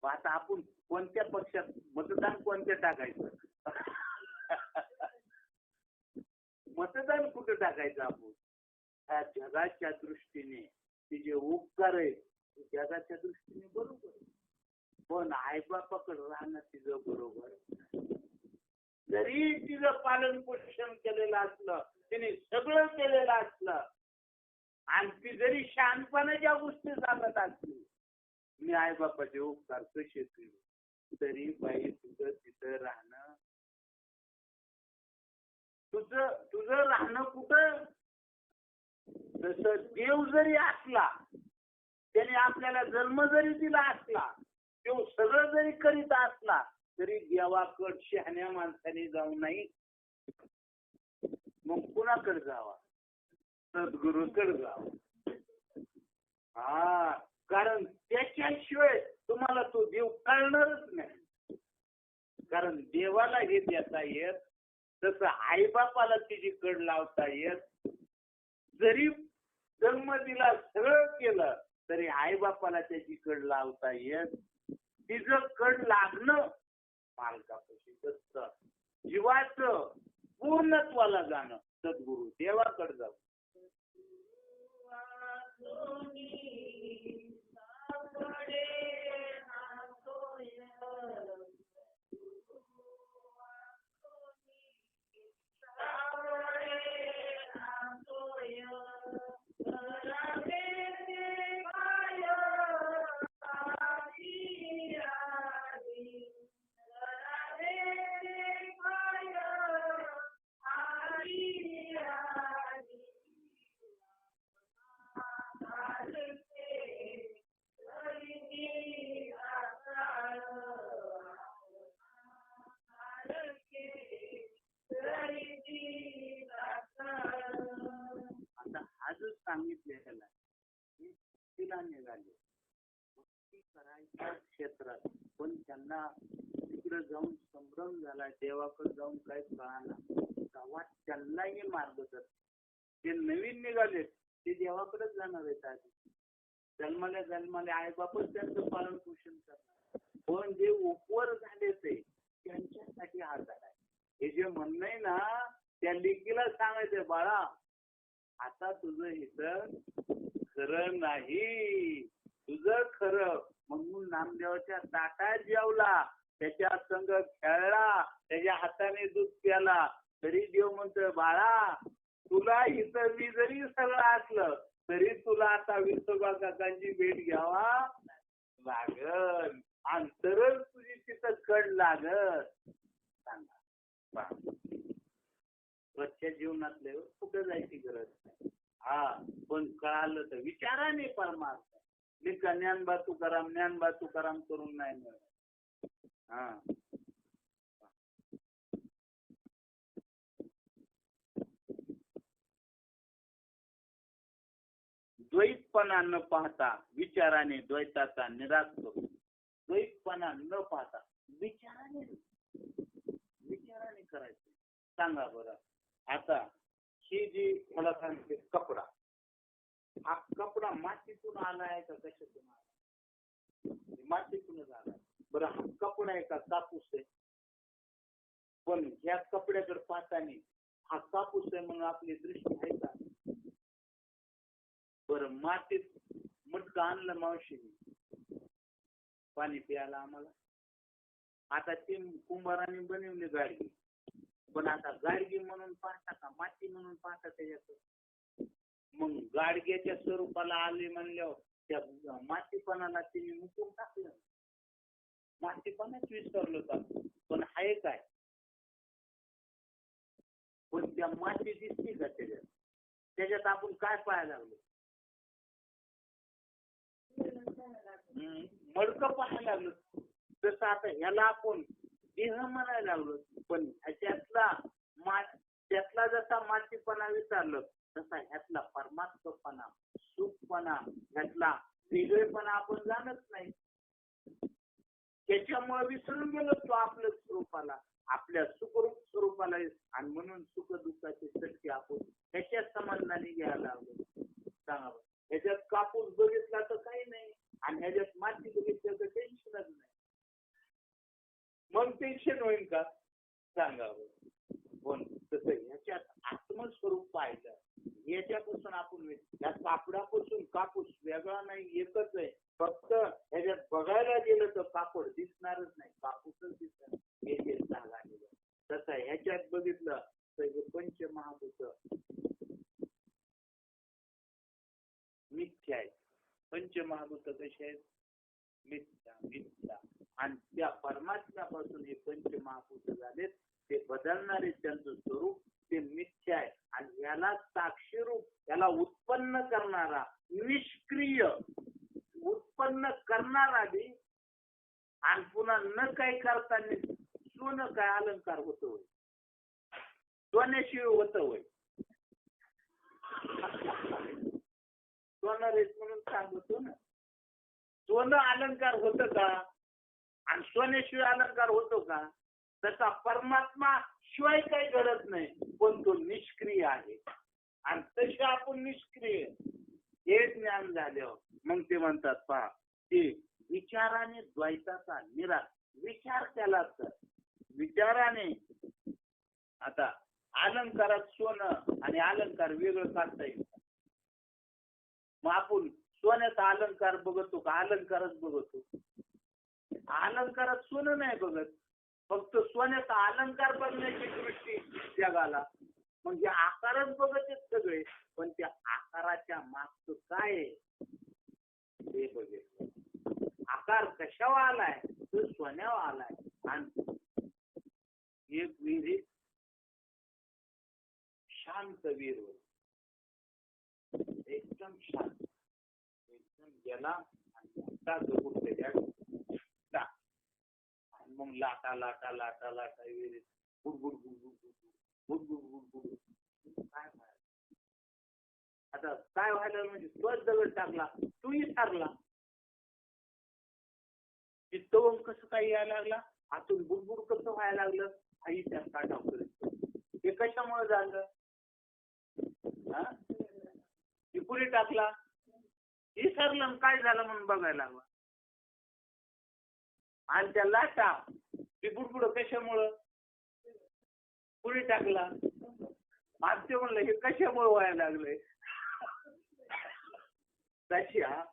आता आपण कोणत्या पक्षात मतदान कोणत्या टाकायचं? मतदान कुठं टाकायचं आपण? ह्या जगाच्या दृष्टीने तिचे उपकार आहेत, जगाच्या दृष्टीने बरोबर आहे. पण आईबापाकडे राहणं तिचं बरोबर. जरी तिचं पालन पोषण केलेलं असलं, तिने सगळं केलेलं असलं, आणि ती जरी शहाणपणाच्या गोष्टी सांगत असली, मी आई बापाचे उपकार कसे केले, तरी बाई तुझं तिथं राहणं, तुझं राहणं कुठं? तसं देव जरी असला, त्याने आपल्याला जन्म जरी दिला असला, तो सगळं जरी करीत असला, तरी देवाकड शहाण्या माणसाने जाऊ नाही. मग कुणाकडे जावा? सद्गुरूकडे जावा. हा, कारण त्याच्याशिवाय तुम्हाला तो देव कळणारच नाही. कारण देवाला हे देता येत, तसं आईबापाला तिची कड लावता येत. जरी जन्म दिला, सगळं केलं, तरी आईबापाला त्याची कड लावता येत. तिचं कड लागणं मालकापाशी असतं. जीवाचं पूर्णत्वाला जाणं सद्गुरु देवाकडे जाऊ. आजच सांगितलेलं आहे, तिला निघाले भक्ती करायच्या क्षेत्रात, पण त्यांना तिकडे जाऊन संभ्रम झाला, देवाकडे जाऊन काही कळाना. तेव्हा त्यांनाही मार्गदर्शन, ते नवीन निघाले ते देवाकडेच जाणार आहेत. आधी जन्माला आईबापच त्यांचं पालन पोषण करणार, पण जे उपवर झाले ते त्यांच्यासाठी आजार आहे. हे जे म्हणणं आहे ना, त्या लेकीला सांगायचंय, बाळा आता तुझं इथं खरं नाही, तुझं खरं. म्हणून नामदेवाच्या ताटात जेवला, त्याच्या संग खेळला, त्याच्या हाताने दूध प्याला, तरी देव म्हणतोय, बाळा तुला इथं मी जरी सगळं असलं, तरी तुला आता विठोबा काकांची भेट घ्यावा लागल, आणि तरच तुझी तिथं कड लागल. सांगा, रोजच्या जीवनातले कुठं जायची गरज नाही. हा, पण कळालं तर विचाराने परमार्थ. मी ज्ञानबा तुकाराम करून नाही मिळत. हा, द्वैतपणा न पाहता विचाराने द्वैताचा निराश करू. द्वैतपणा न पाहता विचाराने करायचं. सांगा बरं, आता ही जी मला सांगते कपडा, हा कपडा मातीतून आलाय का कशातून आलाय? मातीतूनच आलाय. बरं, हा कपडा आहे का कापूस आहे? पण ह्या कपड्याकडे पाहताना हा कापूस आहे म्हणून आपली दृष्टी आहे का? बरं, मातीत मटका आणलं मावशीने पाणी प्यायला आम्हाला. आता ते कुंभाराने बनवली गाडगी, पण आता गाडगी म्हणून पाहता का माती म्हणून पाहता त्याच्यात? मग गाडग्याच्या स्वरूपाला आले म्हणल्यावर त्या मातीपणाला तिने मुकून टाकलं, मातीपणाच विसरलं का? पण आहे काय? पण त्या माती दिसते का त्याच्यात आपण काय पाहायला लागलो? मडकं पाहायला लागलो. तसं आता ह्याला आपण देह म्हणायला लागलो, पण त्यातला जसा मातीपणा विचारलं, तसा ह्यातला परमात्मपणा, सुखपणा, ह्यातला वेगळेपणा आपण जाणत नाही. त्याच्यामुळे विसरून गेलो तो आपल्या स्वरूपाला, आपल्या सुखरूप स्वरूपाला. आणि म्हणून सुख दुःखाचे चटके आपण ह्याच्यात समाधानी घ्यायला लागलो. सांगा, ह्याच्यात कापूस बघितला तर काही नाही, आणि ह्याच्यात माती बघितलं तर टेन्शनच नाही. मग टेन्शन होईल का? सांगा. पण तसं ह्याच्यात आत्मस्वरूप पाहिलं, याच्यापासून आपण या कापडापासून कापूस वेगळा नाही, एकच आहे. फक्त ह्याच्यात बघायला गेलं तर कापड दिसणारच नाही, कापूसच दिसणार. तसं ह्याच्यात बघितलं तर हे पंचमहाभूत मिथ्या आहेत. पंचमहाभूत कसे आहेत? मिथ्या मिथ्या. आणि त्या परमात्म्यापासून हे पंचमहाभूत झालेत, ते बदलणारे त्यांचं स्वरूप ते मिथ्या आहे. आणि याला साक्षी रूप, याला उत्पन्न करणारा निष्क्रिय उत्पन्न करणारा बी आणि पुन्हा न काही करताना सोनं काय अलंकार होतो होय, सोन्याशिवाय होतं होय. सोनं रेस म्हणून सांगतो ना, सोनं अलंकार होतं का? आणि सोन्याशिवाय अलंकार होतो का? तसा परमात्मा शिवाय काही घडत नाही, पण तो निष्क्रिय आहे. आणि तसे आपण निष्क्रिय हे ज्ञान झाल्यावर मग ते म्हणतात पहा, ते विचाराने द्वैताचा निराश. विचार केला तर विचाराने आता अलंकारात सोनं आणि अलंकार वेगळं काढता येईल. मग आपण सोन्याचा अलंकार बघतो का अलंकारच बघतो? अलंकारात सोनं नाही बघत, फक्त सोन्याचा अलंकार बघण्याची दृष्टी जगाला. म्हणजे आकारच बघत आहेत सगळे, पण त्या आकाराच्या मागचं काय आहे ते बघितलं. आकार कशावर आलाय? तो सोन्यावर आलाय. आणि एक विहिरीत शांत विहीर होती, एकदम शांत, एकदम गेला आणि आता दगड त्याच्यात आणि मग लाटा लाटा लाटा लाटा विहिरीत गुडगुड गुडगुड गुडगुड गुडगुड गुडगुड. काय व्हायला आता? काय व्हायला म्हणजे तोच दगड टाकला, तूही सारला. चित्तवून कसं काय यायला लागला, आतून बुडबुड कसं व्हायला लागलं, आई त्या काटाव करत. हे कशामुळे झालं? पुरी टाकला, ही सरलं, काय झालं म्हणून बघायला लागला. आणि त्या लाटा ती बुडबुड कशामुळं? पुरी टाकला. आणि ते म्हणलं हे कशामुळे व्हायला लागलंय? तशा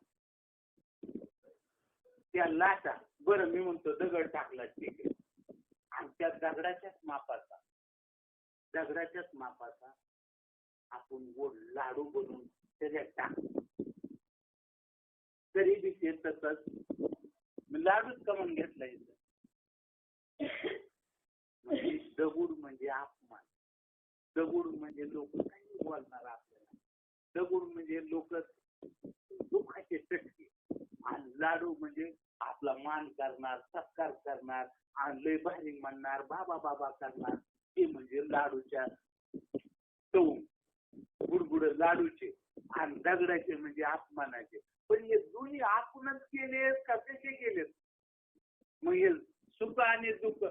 त्या लाटा, बरं मी म्हणतो दगड टाकला ठीक आहे, आणि त्या दगडाच्याच मापाचा आपण गोड लाडू बनवून त्याच्यात टाकतो, तरी बी ते तसंच लाडूच कमून घेतला येतं. म्हणजे दगड म्हणजे अपमान, दगड म्हणजे लोक काही बोलणार आपल्याला, दगड म्हणजे लोक दुःखाचे चटके, आणि लाडू म्हणजे आपला मान करणार, सत्कार करणार, आणि लय भारी म्हणणार, बाबा बाबा करणार. ते म्हणजे लाडूच्या तवून गुडगुड लाडूचे, आणि दगडाचे म्हणजे अपमानाचे. पण हे दोन्ही आपणच केले का कसे केलेत? मग हे सुख आणि दुःख,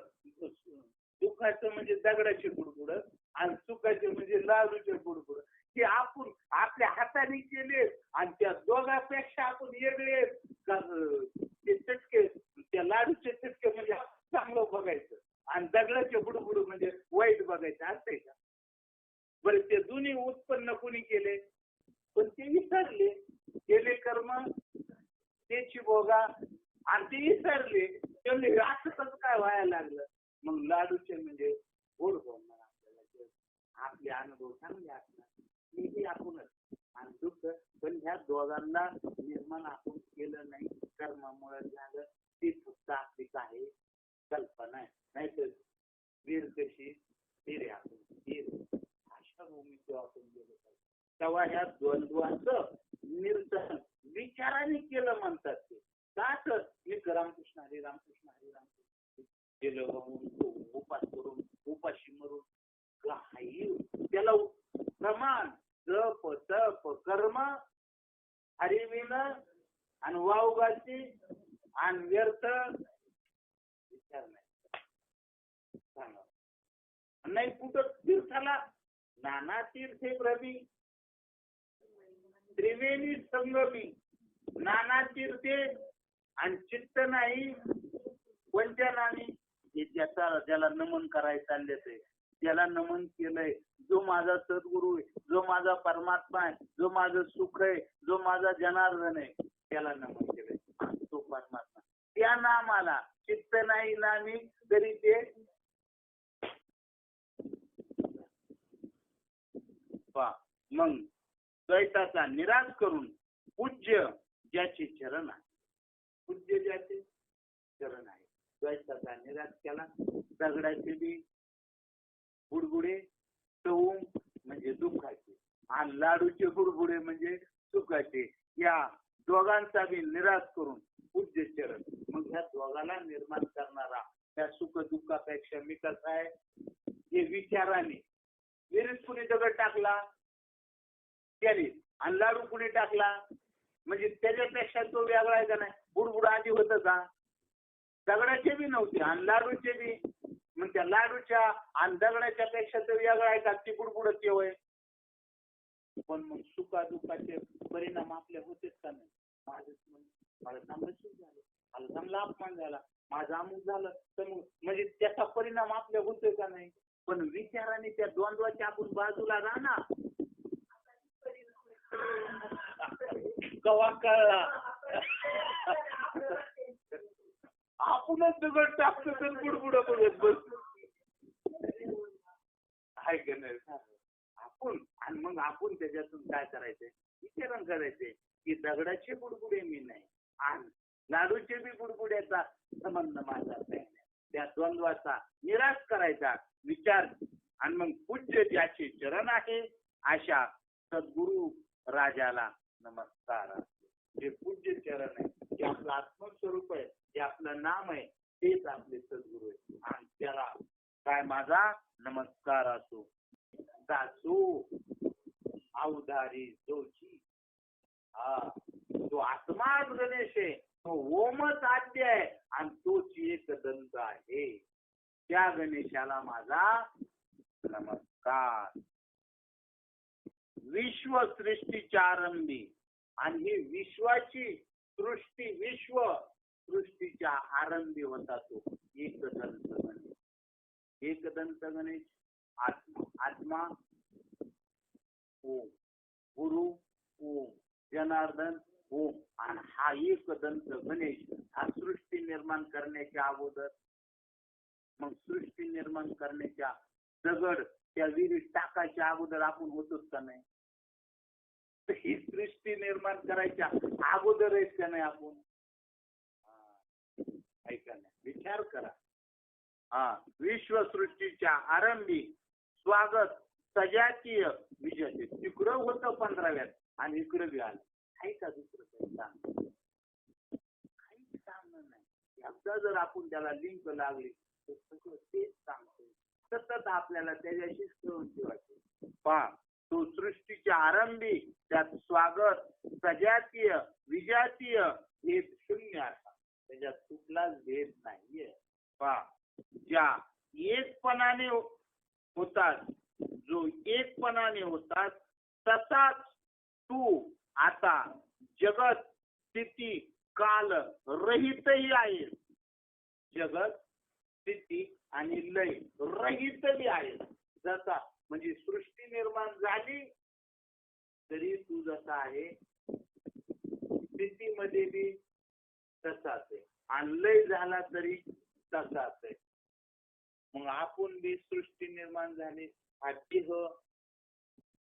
दुःखाचं म्हणजे दगडाचे गुडगुड आणि सुखाचे म्हणजे लाडूचे गुडगुड, हे आपण आपल्या हाताने केले. आणि त्या दोघांपेक्षा आपण वेगळे ते चटके, त्या लाडूचे चटके म्हणजे चांगलं बघायचं, आणि दगडाचे बुडबुड म्हणजे वाईट बघायचं, असं आहे का? बरं, ते दोन्ही उत्पन्न कोणी केले? पण ते विसरले, केले कर्म त्याची भोगा, आणि ते विसरले. त्यामुळे असं कसं काय व्हायला लागलं? मग लाडूचे म्हणजे गोड बोलणार आपल्याला, आपले अनुभव चांगले असणार, मीही आपणच, आणि दुःख. पण ह्या दोघांना निर्माण आपण केलं नाही, कर्मामुळे झालं. ती फक्त आपली काय कल्पना आहे. नाहीतर वीर कशी वीर आपण वीर अशा भूमीचे आपण गेलो पाहिजे. तेव्हा ह्या द्वंद्वाचं निरसन विचाराने केलं म्हणतात. ते का तर एक रामकृष्ण हरी रामकृष्ण हरी रामकृष्ण गेलं उपास करून उपाशी मरून काही त्याला प्रमाण जप तप कर्म हरिविन आणि वावगाची आणि व्यर्थ विचार नाही. सांगा नाही कुठं तीर्थाला नाना तीर्थे प्रवी त्रिवेणी संगमी, नाना तीर्थे आणि चित्त नाही वंचनाने. हे ज्याला नमन करायला चालले ते त्याला नमन केलंय. जो माझा सद्गुरू आहे, जो माझा परमात्मा आहे, जो माझं सुख आहे, जो माझा जनार्दन आहे, त्याला नमन केलंय. तो परमात्मा त्या नामाला चित्त नाही नामी तरी ते मग द्वैताचा निराश करून पूज्य ज्याचे चरण आहे, पूज्य ज्याचे चरण आहे, द्वैताचा निराश केला. दगडाचे बी बुडबुडे तवून म्हणजे दुःखाचे आणि लाडूचे बुडबुडे म्हणजे सुखाचे, या दोघांचा बी निराश करून पूज्य चरण. मग ह्या दोघांना निर्माण करणारा त्या सुख दुःखापेक्षा मी कसा आहे हे विचाराने. विहिरीत कुणी दगड टाकला त्याने आणि लाडू कुणी टाकला म्हणजे त्याच्यापेक्षा तो वेगळा आहे का नाही? बुडबुड आधी होतं का? दगडाचे बी नव्हते आणि लाडूचे बी. मग त्या लाडूच्या आणि दगडाच्या पेक्षा तो वेगळा आहे का? ती बुडबुडच येवय. पण मग सुखा दुःखाचे परिणाम आपले होतेच का नाही? मला चांगलं सुख झालं, मला चांगला अपमान झाला, माझा अमुक झालं तर म्हणजे त्याचा परिणाम आपल्या होतोय का नाही? पण विचाराने त्या द्वंद्वाच्या आपण बाजूला राहणार कवा कळला आपणच दगड टाकतो तर बुडबुड बघत बसतो आहे का नाही आपण. आणि मग आपण त्याच्यातून काय करायचंय? विचारण करायचंय की दगडाचे बुडबुडे मी नाही आणि लाडूचे बी बुडबुड्याचा संबंध माझा नाही. त्या द्वंद्वाचा निराश करायचा विचार. आणि मग पूज्य ज्याचे चरण आहे अशा सद्गुरु राजाला नमस्कार. जे पूज्य चरण आहे, जे आपलं आत्मस्वरूप आहे, जे आपलं नाम आहे, तेच आपले सद्गुरु आहे आणि त्याला काय माझा नमस्कार असो. दासो अवधारी जोची, तो आत्माच गणेश आहे, तो ओमच आद्य आहे आणि तोच एक दंत आहे. त्या गणेशाला माझा नमस्कार. विश्व सृष्टीच्या आरंभी आणि ही विश्वाची सृष्टी, विश्व सृष्टीच्या आरंभी होता तो एकदंत गणेश. एकदंत गणेश आत्मा, आत्मा ओम, गुरु ओम, जनार्दन ओम. आणि हा एकदंत गणेश हा सृष्टी निर्माण करण्याच्या अगोदर, मग सृष्टी निर्माण करण्याच्या दगड त्या विहिरीत टाकायच्या अगोदर आपण होतोच का नाही? ही सृष्टी निर्माण करायच्या अगोदर आहेत का नाही आपण? ऐका नाही, विचार करा. विश्वसृष्टीच्या आरंभी स्वागत सजातीय विजय. तिकडं होतं 15व्यात आणि इकडं बी आलं. आहे का दुसरं काही सांग? काहीच सांगणं नाही. एकदा जर आपण त्याला लिंक लागली तर सगळं तेच सांगतो. सतत आपल्याला त्याच्याशीच कळून ठेवायचे. पहा, तो सृष्टीच्या आरंभी त्यात स्वागत सजातीय विजातीय भेद शून्य असा. त्याच्यात कुठलाच भेद नाहीये. पहा, ज्या एकपणाने होतात, जो एकपणाने होतात तसाच तू आता जगत स्थिती काल रहितही आहे. जगत स्थिती आणि लय रहितही आहे. जसा म्हणजे सृष्टी निर्माण झाली तरी तू जसा आहे, स्थितीमध्ये बी तसाच आहे आणि लय झाला तरी तसाच आहे. मग आपण बी सृष्टी निर्माण झाली देह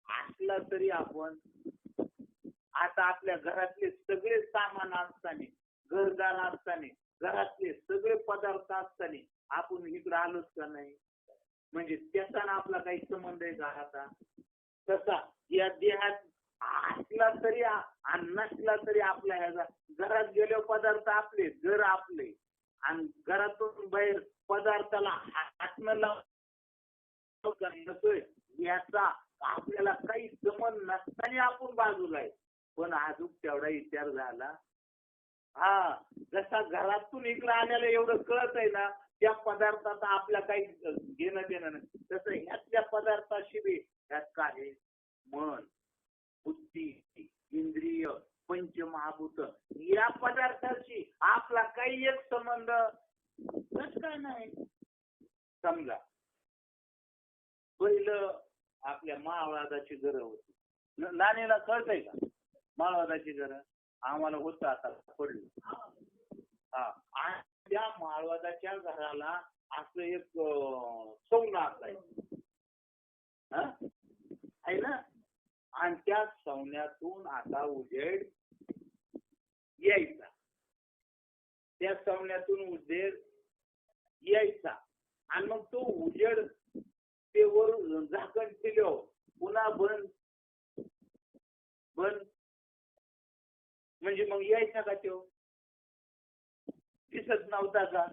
असला तरी आपण आता आपल्या घरातले सगळे सामान असताना, घरदार असताना, घरातले सगळे पदार्थ असताना आपण इकडे आलोच का नाही? म्हणजे त्याचा आपला काही संबंध आहे का? आता तसा या देहात असला तरी आणि नसला तरी आपल्या ह्याचा घरात गेले पदार्थ आपले, घर आपले आणि घरातून बाहेर पदार्थाला हातनं लावतोय याचा आपल्याला काही संबंध नसताना आपण बाजूला आहे. पण अजून तेवढा विचार झाला. जसा घरातून इकडे आल्याला एवढं कळत आहे ना, त्या पदार्थाचा आपल्या काही घेणं देणं नाही. तसं ह्यातल्या पदार्थाशी बी ह्यात काय मन, बुद्धी, इंद्रिय, पंचमहाभूत या पदार्थाशी आपला काही एक संबंध काय नाही. समजा पहिलं आपल्या माळवादाची घरं होती. नानीला कळतंय का माळवादाची घरं? आम्हाला होतं, आता पडली. त्या माळवादाच्या घराला असं एक सौना असायचं. आहे ना. आणि त्या सवण्यातून आता उजेड यायचा, त्या सवण्यातून उजेड यायचा. आणि मग तो उजेड ते वर झाकण दिलं, पुन्हा बंद बंद, म्हणजे मग यायचा का तो? दिसत नव्हता का?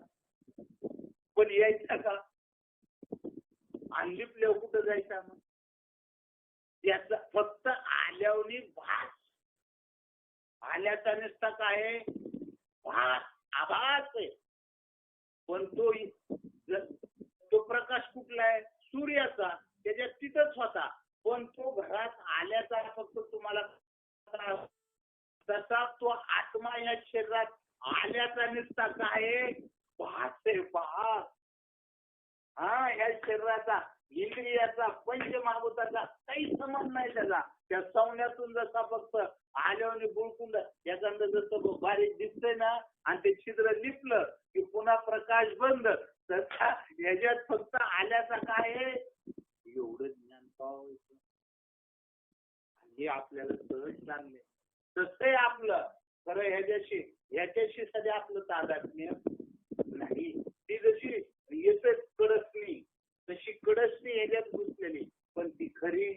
पण यायचा का? आणि लिपल्यावर कुठं जायचा? मग त्याचा फक्त आल्यावनी भास, आल्याचा नुसता काय आहे? भास, आभास आहे. पण तो प्रकाश कुठला आहे? सूर्याचा. त्याच्यात तिथंच होता. पण तो घरात आल्याचा फक्त तुम्हाला, तसा तो आत्मा या शरीरात आल्याचा नुसता काय आहे? भास आहे, भास. हा, या शरीराचा, इंद्रियाचा, पंचमहाभूताचा काही संबंध नाही त्याला. त्या सवण्यातून जसा फक्त आल्याने बुळकून एखादं जसं बारीक दिसतंय ना, आणि ते छिद्र लिपलं की पुन्हा प्रकाश बंद, तसा याच्यात फक्त आल्याचा काय आहे? एवढं ज्ञान पाहायचं. हे आपल्याला सहज जाणले. तसंही आपलं खरं ह्याच्याशी सध्या आपलं तादात्म्य नाही. ती जशी येतच कडसणी, तशी कडसणी ह्याच्यात घुसलेली, पण ती खरी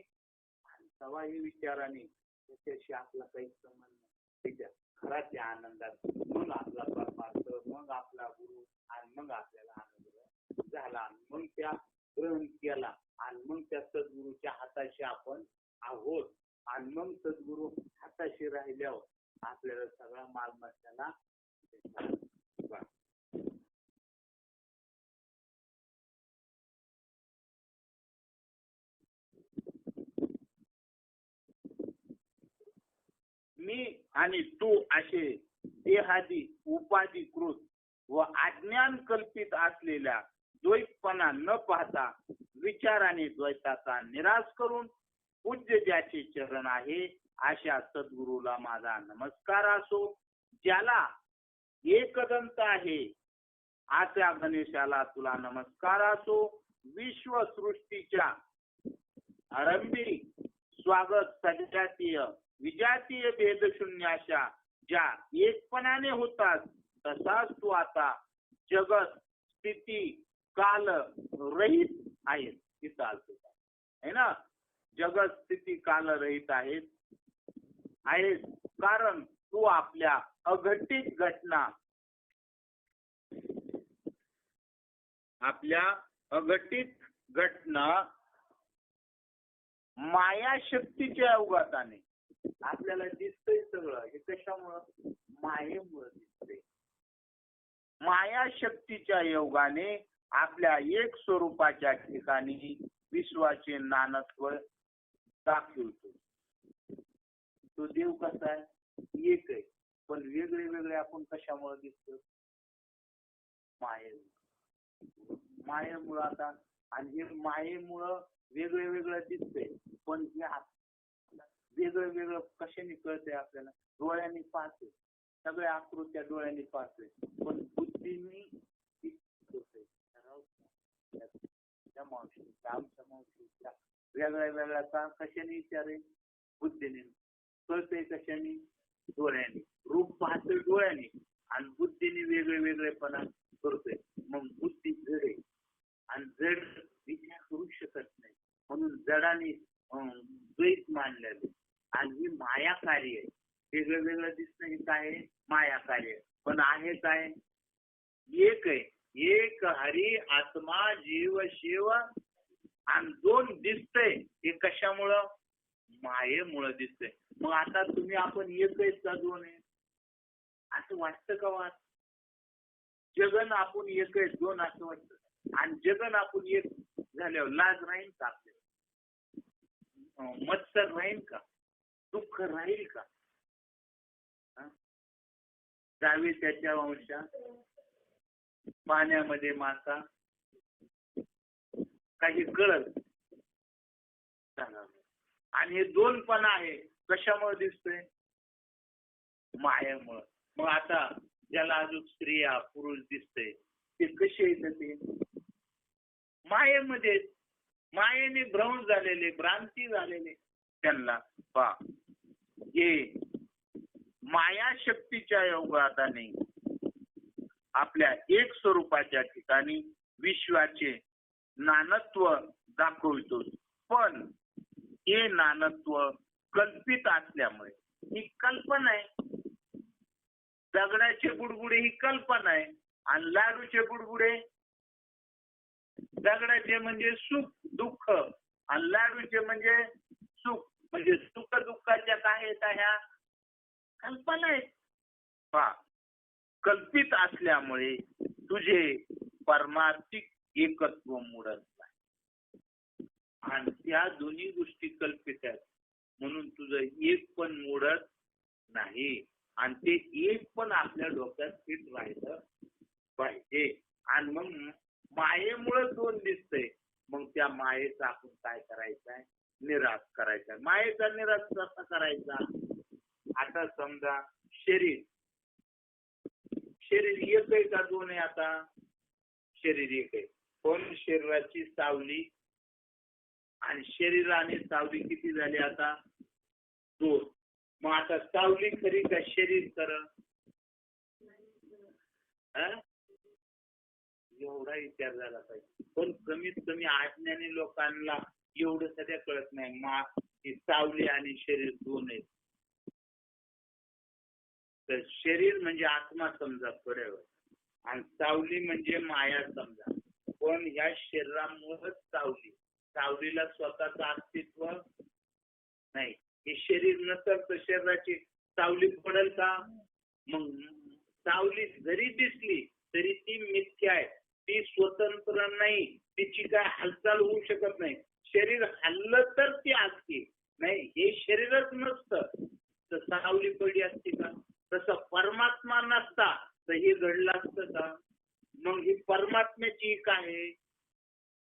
सवा ही विचाराने त्याच्याशी आपला काही संबंध नाही. त्याच्या खरा त्या आनंदात मग आपला परमार्थ, मग आपला गुरु, आणि मग आपल्याला आनंद झाला. मग त्या ग्रहण केला, आणि मग त्या सद्गुरूच्या हाताशी आपण आहोत. आणि मग सद्गुरू हाताशी राहिल्यावर आपल्याला सगळा मालमत्ताला मी आणि तू असे देहादी उपाधिकृत व अज्ञान कल्पित असलेल्या द्वैतपणा न पाहता विचाराने द्वैताचा निराश करून पूज्य ज्याचे चरण आहे अशा सद्गुरूला माझा नमस्कार असो. ज्याला एकदंत आहे अशा गणेशाला तुला नमस्कार असो. विश्वसृष्टीच्या आरंभी स्वागत सजातीय विजातीय भेदशून्य अशा ज्या एकपणाने होतात, तसाच तू आता जगत स्थिती काल रहित आहे. चालतो आहे ना. जगत स्थिती काल रहित आहेत, कारण तू आपल्या अघटित घटना, आपल्या अघटित घटना माया शक्तीच्या अवघाताने आपल्याला दिसतंय सगळं. हे कशामुळं? मायेमुळे दिसतंय. माया शक्तीच्या योगाने आपल्या एक स्वरूपाच्या ठिकाणी विश्वाचे नानत्व दाखवतो. तो देव कसा आहे? एक आहे, पण वेगळे वेगळे आपण कशामुळे दिसतो? मायेमुळे. आता आणि हे मायेमुळं वेगळे वेगळं दिसतंय, पण हे वेगळं वेगळं कशाने कळतंय आपल्याला? डोळ्यांनी पाहतोय, सगळ्या आकृत्या डोळ्यांनी पाहतोय, पण बुद्धीने वेगळ्या वेगळ्या का कशाने विचारे? बुद्धीने. कळतंय कशाने? डोळ्याने. रूप पाहतोय डोळ्याने, आणि बुद्धीने वेगळे वेगळेपणा करतोय. मग बुद्धी जड आहे, आणि जड विचार करू शकत नाही, म्हणून जडाने द्वैत मानलेले. आणि ही माया कार्य आहे. वेगळं वेगळं दिसणं हे काय आहे? माया कार्य. पण आहे काय? एक आहे. एक हरी आत्मा जीव शिव. आणि दोन दिसतंय, हे कशामुळं? मायेमुळं दिसतंय. मग आता तुम्ही आपण एक आहे का दोन आहे असं वाटतं का? वाट जगन आपण एक आहे दोन असं वाटतं. आणि जगन आपण एक झाल्यावर लाज राहील का आपल्याला? मत्सर राहील का? दुःख राहील का? जावी त्याच्या वंशा पाण्यामध्ये मासा, काही कळत. आणि हे दोन पण आहे, कशामुळे दिसतोय? मायेमुळे. मग आता ज्याला अजून स्त्रिया पुरुष दिसतंय, ते कसे येत? ते मायेमध्ये. मायेने भ्रम झालेले, भ्रांती झालेले त्यांना पहा हे माया शक्तीच्या योगाने आपल्या एक स्वरूपाच्या ठिकाणी विश्वाचे नानत्व दाखवितो. पण हे नानत्व कल्पित असल्यामुळे ही कल्पना आहे. दगडाचे बुडबुडे ही कल्पना आहे आणि लाडूचे बुडबुडे दगडाचे म्हणजे सुख दुःख आणि लाडूचे म्हणजे सुख म्हणजे सुख दुःखाच्या काय आहेत ह्या कल्पना आहेत. पहा कल्पित असल्यामुळे तुझे परमार्थिक एकत्व मोडत नाही आणि त्या दोन्ही गोष्टी कल्पित आहेत म्हणून तुझं एक पण मोडत नाही आणि ते एक पण आपल्या डोक्यात फिट राहिलं पाहिजे. आणि मग मायेमुळे दोन दिसतंय मग त्या मायेचा आपण काय करायचंय निराश करायचा. मायेचा निराश कसा करायचा. आता समजा शरीर एक आहे का दोन आहे. आता शरीर एक आहे पण शरीराची सावली आणि शरीर आणि सावली किती झाली आता दोन. मग आता सावली खरी का शरीर खरं एवढा विचार झाला पाहिजे. पण कमीत कमी अज्ञानी लोकांना एवढं सध्या कळत नाही सावली आणि शरीर दोन आहेत. तर शरीर म्हणजे आत्मा समजा बरोबर आणि सावली म्हणजे माया समजा. पण या शरीरामुळेच सावलीला स्वतःच अस्तित्व नाही. हे शरीर नसेल तर शरीराची सावली पडेल का. मग सावली जरी दिसली तरी ती मिथ्या आहे. ती स्वतंत्र नाही. तिची काय हालचाल होऊ शकत नाही. शरीर हल्लं तर ती असते नाही. हे शरीरच नसतं तर सावली पडली असते का. तसं परमात्मा नसता तर हे घडलं असतं का. मग ही परमात्म्याची काय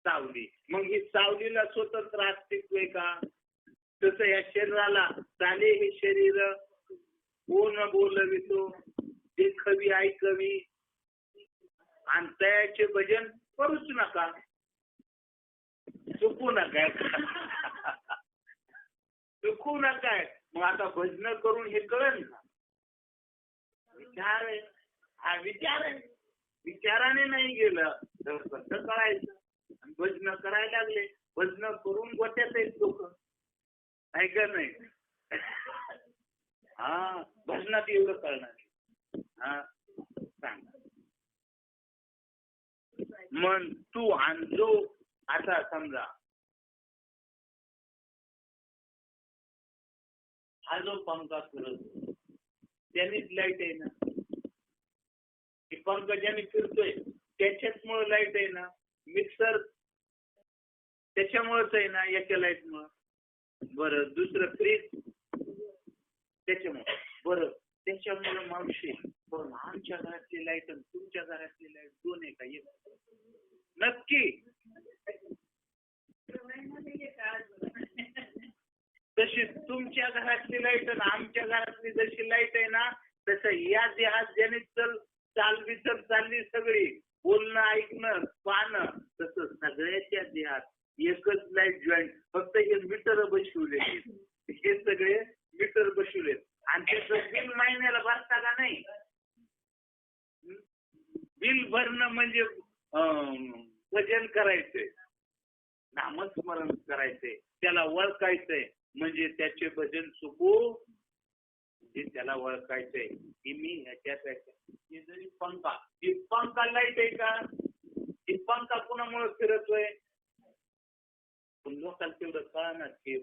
सावली. मग ही सावलीला स्वतंत्र अस्तित्व आहे का. तसं या शरीराला चाले हे शरीर कोण बोलवितो देखवी ऐकवी आणि तयाचे भजन करूच नका चुकू नका चुकू नका. मग आता भजन करून हे कळेल ना. विचार आहे हा विचार आहे. विचाराने नाही गेलं तर कसं कळायचं. भजन करायला लागले भजन करून गोट्यात आहेत लोक आहे का नाही. हा भजनात एवढं कळणार हा सांग. मन तू आणजो. आता समजा हा जो पंखा फिरतो त्यानेच लाईट आहे ना. पंखा ज्याने फिरतोय त्याच्याचमुळे लाईट आहे ना. मिक्सर त्याच्यामुळेच आहे ना याच्या लाईट मुळे. बरं दुसरं फ्रीज त्याच्यामुळे. बरं त्याच्यामुळे मावशी पण आमच्या घरातली लाईट आणि तुमच्या घरातली लाईट दोन आहे का एक. नक्की तशी तुमच्या घरातली लाईट आणि आमच्या घरातली जशी लाईट आहे ना तसं या देहात ज्याने चालविचल चालली सगळी बोलणं ऐकणं पाहणं तसं सगळ्याच्या देहात एकच लाईट जॉईंट. फक्त हे मीटर बसवले हे सगळे मीटर बसवले आणि त्याचं बिल महिन्याला भरता का नाही. बिल भरणं म्हणजे भजन करायचंय नामस्मरण करायचंय त्याला ओळखायचंय म्हणजे त्याचे भजन चुकू त्याला ओळखायचंय की मी ह्याच्यात हे जरी पंखा लाईट आहे का. ही पंखा कुणामुळे फिरतोय लोकांना तेवढं कळणार की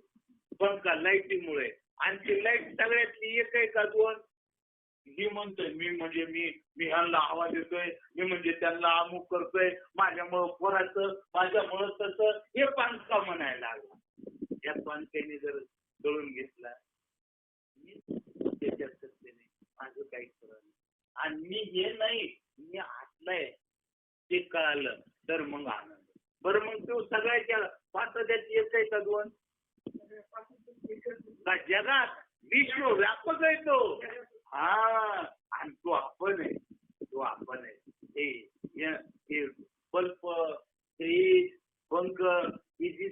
पंखा लाईटीमुळे. आणि ती लाईट सगळ्यातली एक आहे का दोन. मी म्हणतोय मी ह्यांना आवाज देतोय मी म्हणजे त्यांना अमुक करतोय माझ्यामुळं पोराचं माझ्यामुळं तसं हे पंखा म्हणायला लागला. या पंख्याने जर दळून घेतला त्याच्यात नाही माझं काही खरं नाही. आणि मी हे नाही मी आतलंय ते कळालं तर मग आनंद. बरं मग तो सगळ्याच्या पाच त्यात एक आहे का दोन. जगात विश्व व्यापक आहे तो. हा आणि तो आपण आहे. हे बल्ब फ्रीज पंख ही जी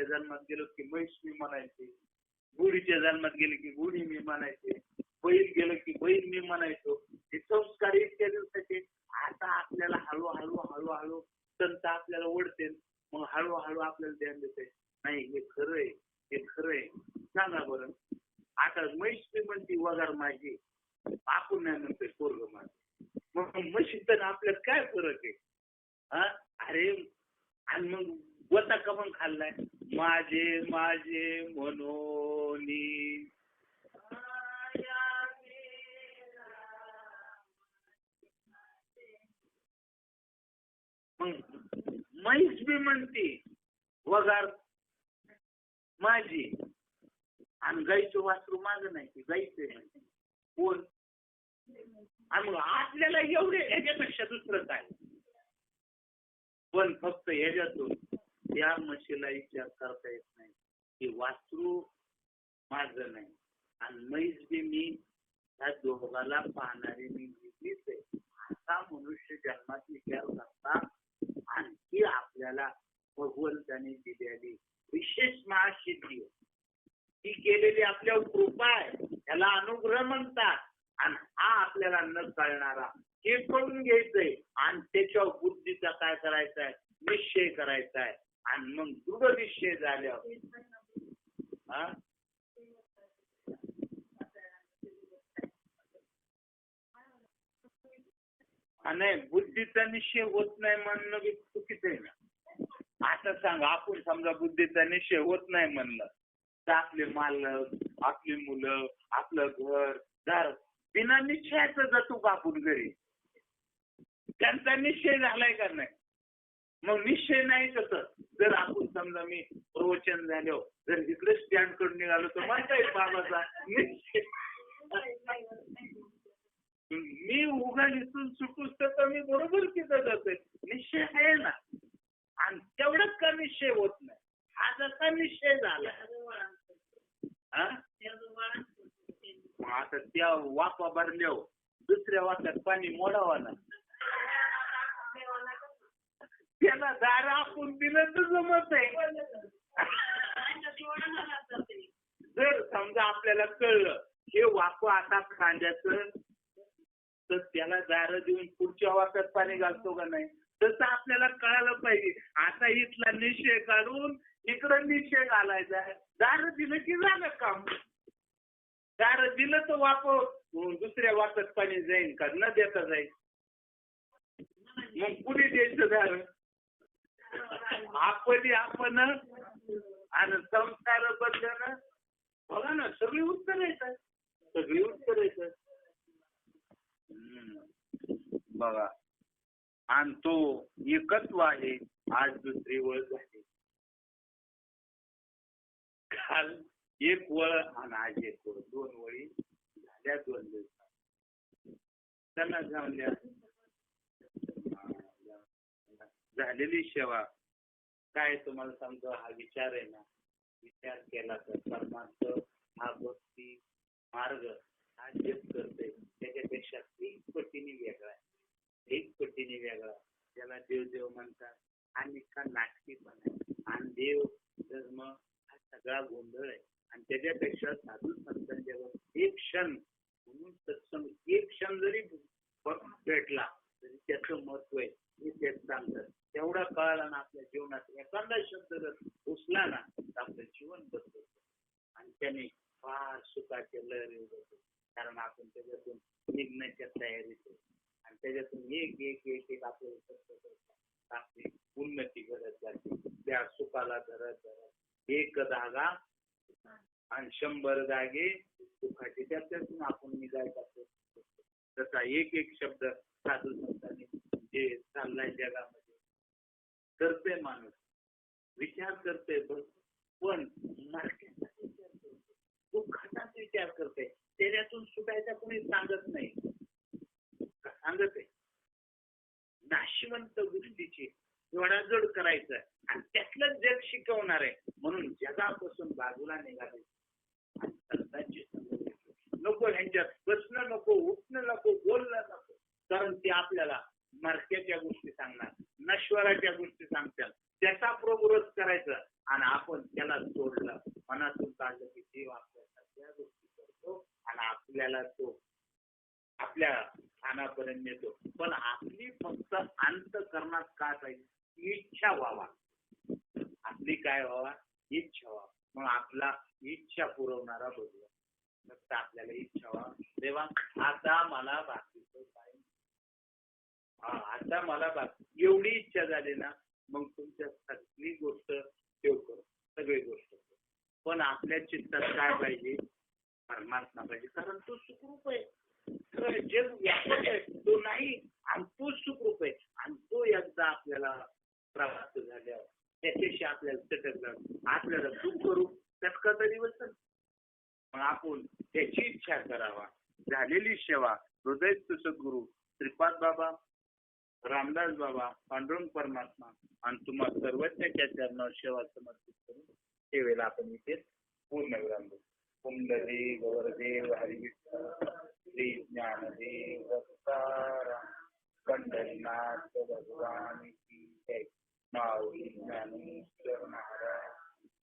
म्हशीच्या जन्मात गेलो की म्हैस मी म्हणायचे, गुढीच्या जन्मात गेले की गुढी मी म्हणायचे, बैल गेलं की बैल मी म्हणायचो. हे संस्कार इतक्या दिवसाचे. आता आपल्याला हळूहळू हळूहळू संत आपल्याला ओढते, मग हळूहळू आपल्याला ध्यान देते, नाही हे खरंय, हे खरंय. सांगा बरं, आता म्हैस मी म्हणते वगार माझी, आपण नाही म्हणतोय पोरग माझं. मग म्हशी तर आपल्यात काय फरक आहे? हा, अरे आणि मग गोता का पण खाल्लाय, माझे माझे म्हणोनी. मग म्हैस बी म्हणते वगार माझी, आणि गाईचं वासरू माझं नाही, की गाईचं म्हणते कोण. आणि मग आपल्याला एवढे ह्याच्यापेक्षा दुसरं काय? पण फक्त ह्याच्यातून त्या म्हशीला विचार करता येत नाही की वासरू माझं नाही आणि म्हैस बी मी, त्या दोघाला पाहणारी मी मीच आहे. असा मनुष्य जन्मात विचार करता. आणखी आपल्याला भगवंताने दिलेली विशेष महासिद्धी ती केलेली आपल्यावर कृपा आहे, त्याला अनुग्रह म्हणतात. आणि हा आपल्याला न कळणारा हे करून घ्यायचंय आणि त्याच्यावर बुद्धीचा काय करायचा आहे, निश्चय करायचा आहे. आणि मग दृढ निश्चय झाल्यावर नाही, बुद्धीचा निश्चय होत नाही म्हणणं बी चुकीचं आहे ना. आता सांगा, आपण समजा बुद्धीचा निश्चय होत नाही म्हणलं तर आपले मालक, आपली मुलं, आपलं घर दार बिना निश्चयाचं जातो का आपण घरी? त्यांचा निश्चय झालाय का नाही? मग निश्चय नाही कसं? जर आपण समजा मी प्रवचन झालो जर इकडे स्टँड कडून निघालो तर म्हणता येईल बाबाचा निश्चय. मी उघडीतून सुटूच तर मी बरोबर तिथं जातोय, निश्चय आहे ना. आणि तेवढंच का निश्चय होत नाही? हा जसा निश्चय झाला आता त्या वाफा भरल्यावर दुसऱ्या वाफ्यात पाणी मोडावा ना, त्याला दार आपण दिलं तर जमत आहे. जर समजा आपल्याला कळलं हे वाफ आता खांद्याचं, तर त्याला दार देऊन पुढच्या वाफ्यात पाणी घालतो का नाही? तसं आपल्याला कळायला पाहिजे. आता इथला निश्चय काढून इकडं निश्चय घालायचा आहे. दार दिलं की झालं काम. दार दिलं तर वाप दुसऱ्या वाफ्यात पाणी जाईल का? न देता जाईल. मग कुणी द्यायचं दार? आपण आणि संस्कार बदलणं. बघा ना, सगळी उत्तर येतात, सगळी उत्तर येतात. बघा, आणि तो एकत्व आहे. आज दुसरी वळ झाली, काल एक वळ आणि आज एक वळ, दोन वळी झाल्या 2 दिवसात. त्यांना जाऊया झालेली सेवा काय तुम्हाला सांगतो. हा विचार आहे ना, विचार केला तर परमार्थ हा भक्ती मार्ग हा जप करते त्याच्यापेक्षा 3 पटीने वेगळा आहे. 1 पटीने वेगळा. त्याला देव म्हणतात आणि का नाटकीपणा आहे. आणि देव धर्म हा सगळा गोंधळ आहे. आणि त्याच्यापेक्षा साधू संतांच्यावर एक क्षण म्हणून सत्संग, एक क्षण जरी भेटला तरी त्याचं महत्व आहे हे तेच सांगतात. तेवढा कळाला ना आपल्या जीवनात एखादा शब्द जर घुसला ना तर आपलं जीवन बदलतं आणि त्याने फार सुखाचे लहरी होते. कारण आपण त्याच्यातून निघण्याच्या तयारीत आहे आणि त्याच्यातून एक आपल्याला आपली उन्नती करत जाते. त्या सुखाला धरत एक धागा आणि 100 धागे सुखाचे, त्याच्यातून आपण निघायचा तसा एक शब्द साधू संतांनी जे चाललाय जगामध्ये करते. माणूस विचार करते पण मार्केटचा विचार करते, दुःखाचाच विचार करते. त्याच्यातून सुटायचा कोणी सांगत नाही. सांगत आहे नाशिवंत गोष्टीची जोडाजोड करायचं आणि त्यातलं जग शिकवणार आहे. म्हणून जगापासून बाजूला निघाले आणि संतांची संगत नको, ह्यांच्यात बसणं नको, उठणं नको, बोलणं नको. कारण ते आपल्याला मार्केटच्या गोष्टी सांगणार, नश्वराच्या गोष्टी सांगतात. त्याचा प्रविरोध करायचा आणि आपण त्याला सोडलं, मनातून काढलं की देव आपल्या सगळ्या गोष्टी करतो आणि आपल्याला तो आपल्या स्थानापर्यंत नेतो. पण आपली फक्त अंतःकरणात काय पाहिजे, इच्छा व्हावा. आपली काय व्हावा, इच्छा व्हावा. मग आपला इच्छा पुरवणारा बघूया. फक्त आपल्याला इच्छा व्हावा, देवा आता मला बाकीचं काय, आता मला बाकी एवढी इच्छा झाली ना, मग तुमच्या सगळी गोष्ट ठेव करू, सगळी गोष्ट. पण आपल्या चित्तात काय पाहिजे, परमात्मा पाहिजे. कारण तो सुखरूप आहे, जग व्यापक आहे, तो नाही आणि तो सुखरूप आहे. आणि तो एकदा आपल्याला प्राप्त झाल्यावर त्याच्याशी आपल्याला चटक लागू, आपल्याला सुख करू चटका तरी बसल. मग आपण त्याची इच्छा करावा. झालेली सेवा हृदयस्थ सद्गुरू श्रीपाद बाबा, रामदास बाबा, पांडुरंग परमात्मा आणि तुम्हाला सर्वज्ञाच्या चरणावर सेवा समर्पित करून सेवेला आपण इथे पूर्ण विराम देऊ. कुंडली गौरदेव हरिविठ्ठल श्री ज्ञानदेव दत्ताराम पंढरीनाथ भगवान की जय. माऊली ज्ञानेश्वर महाराज.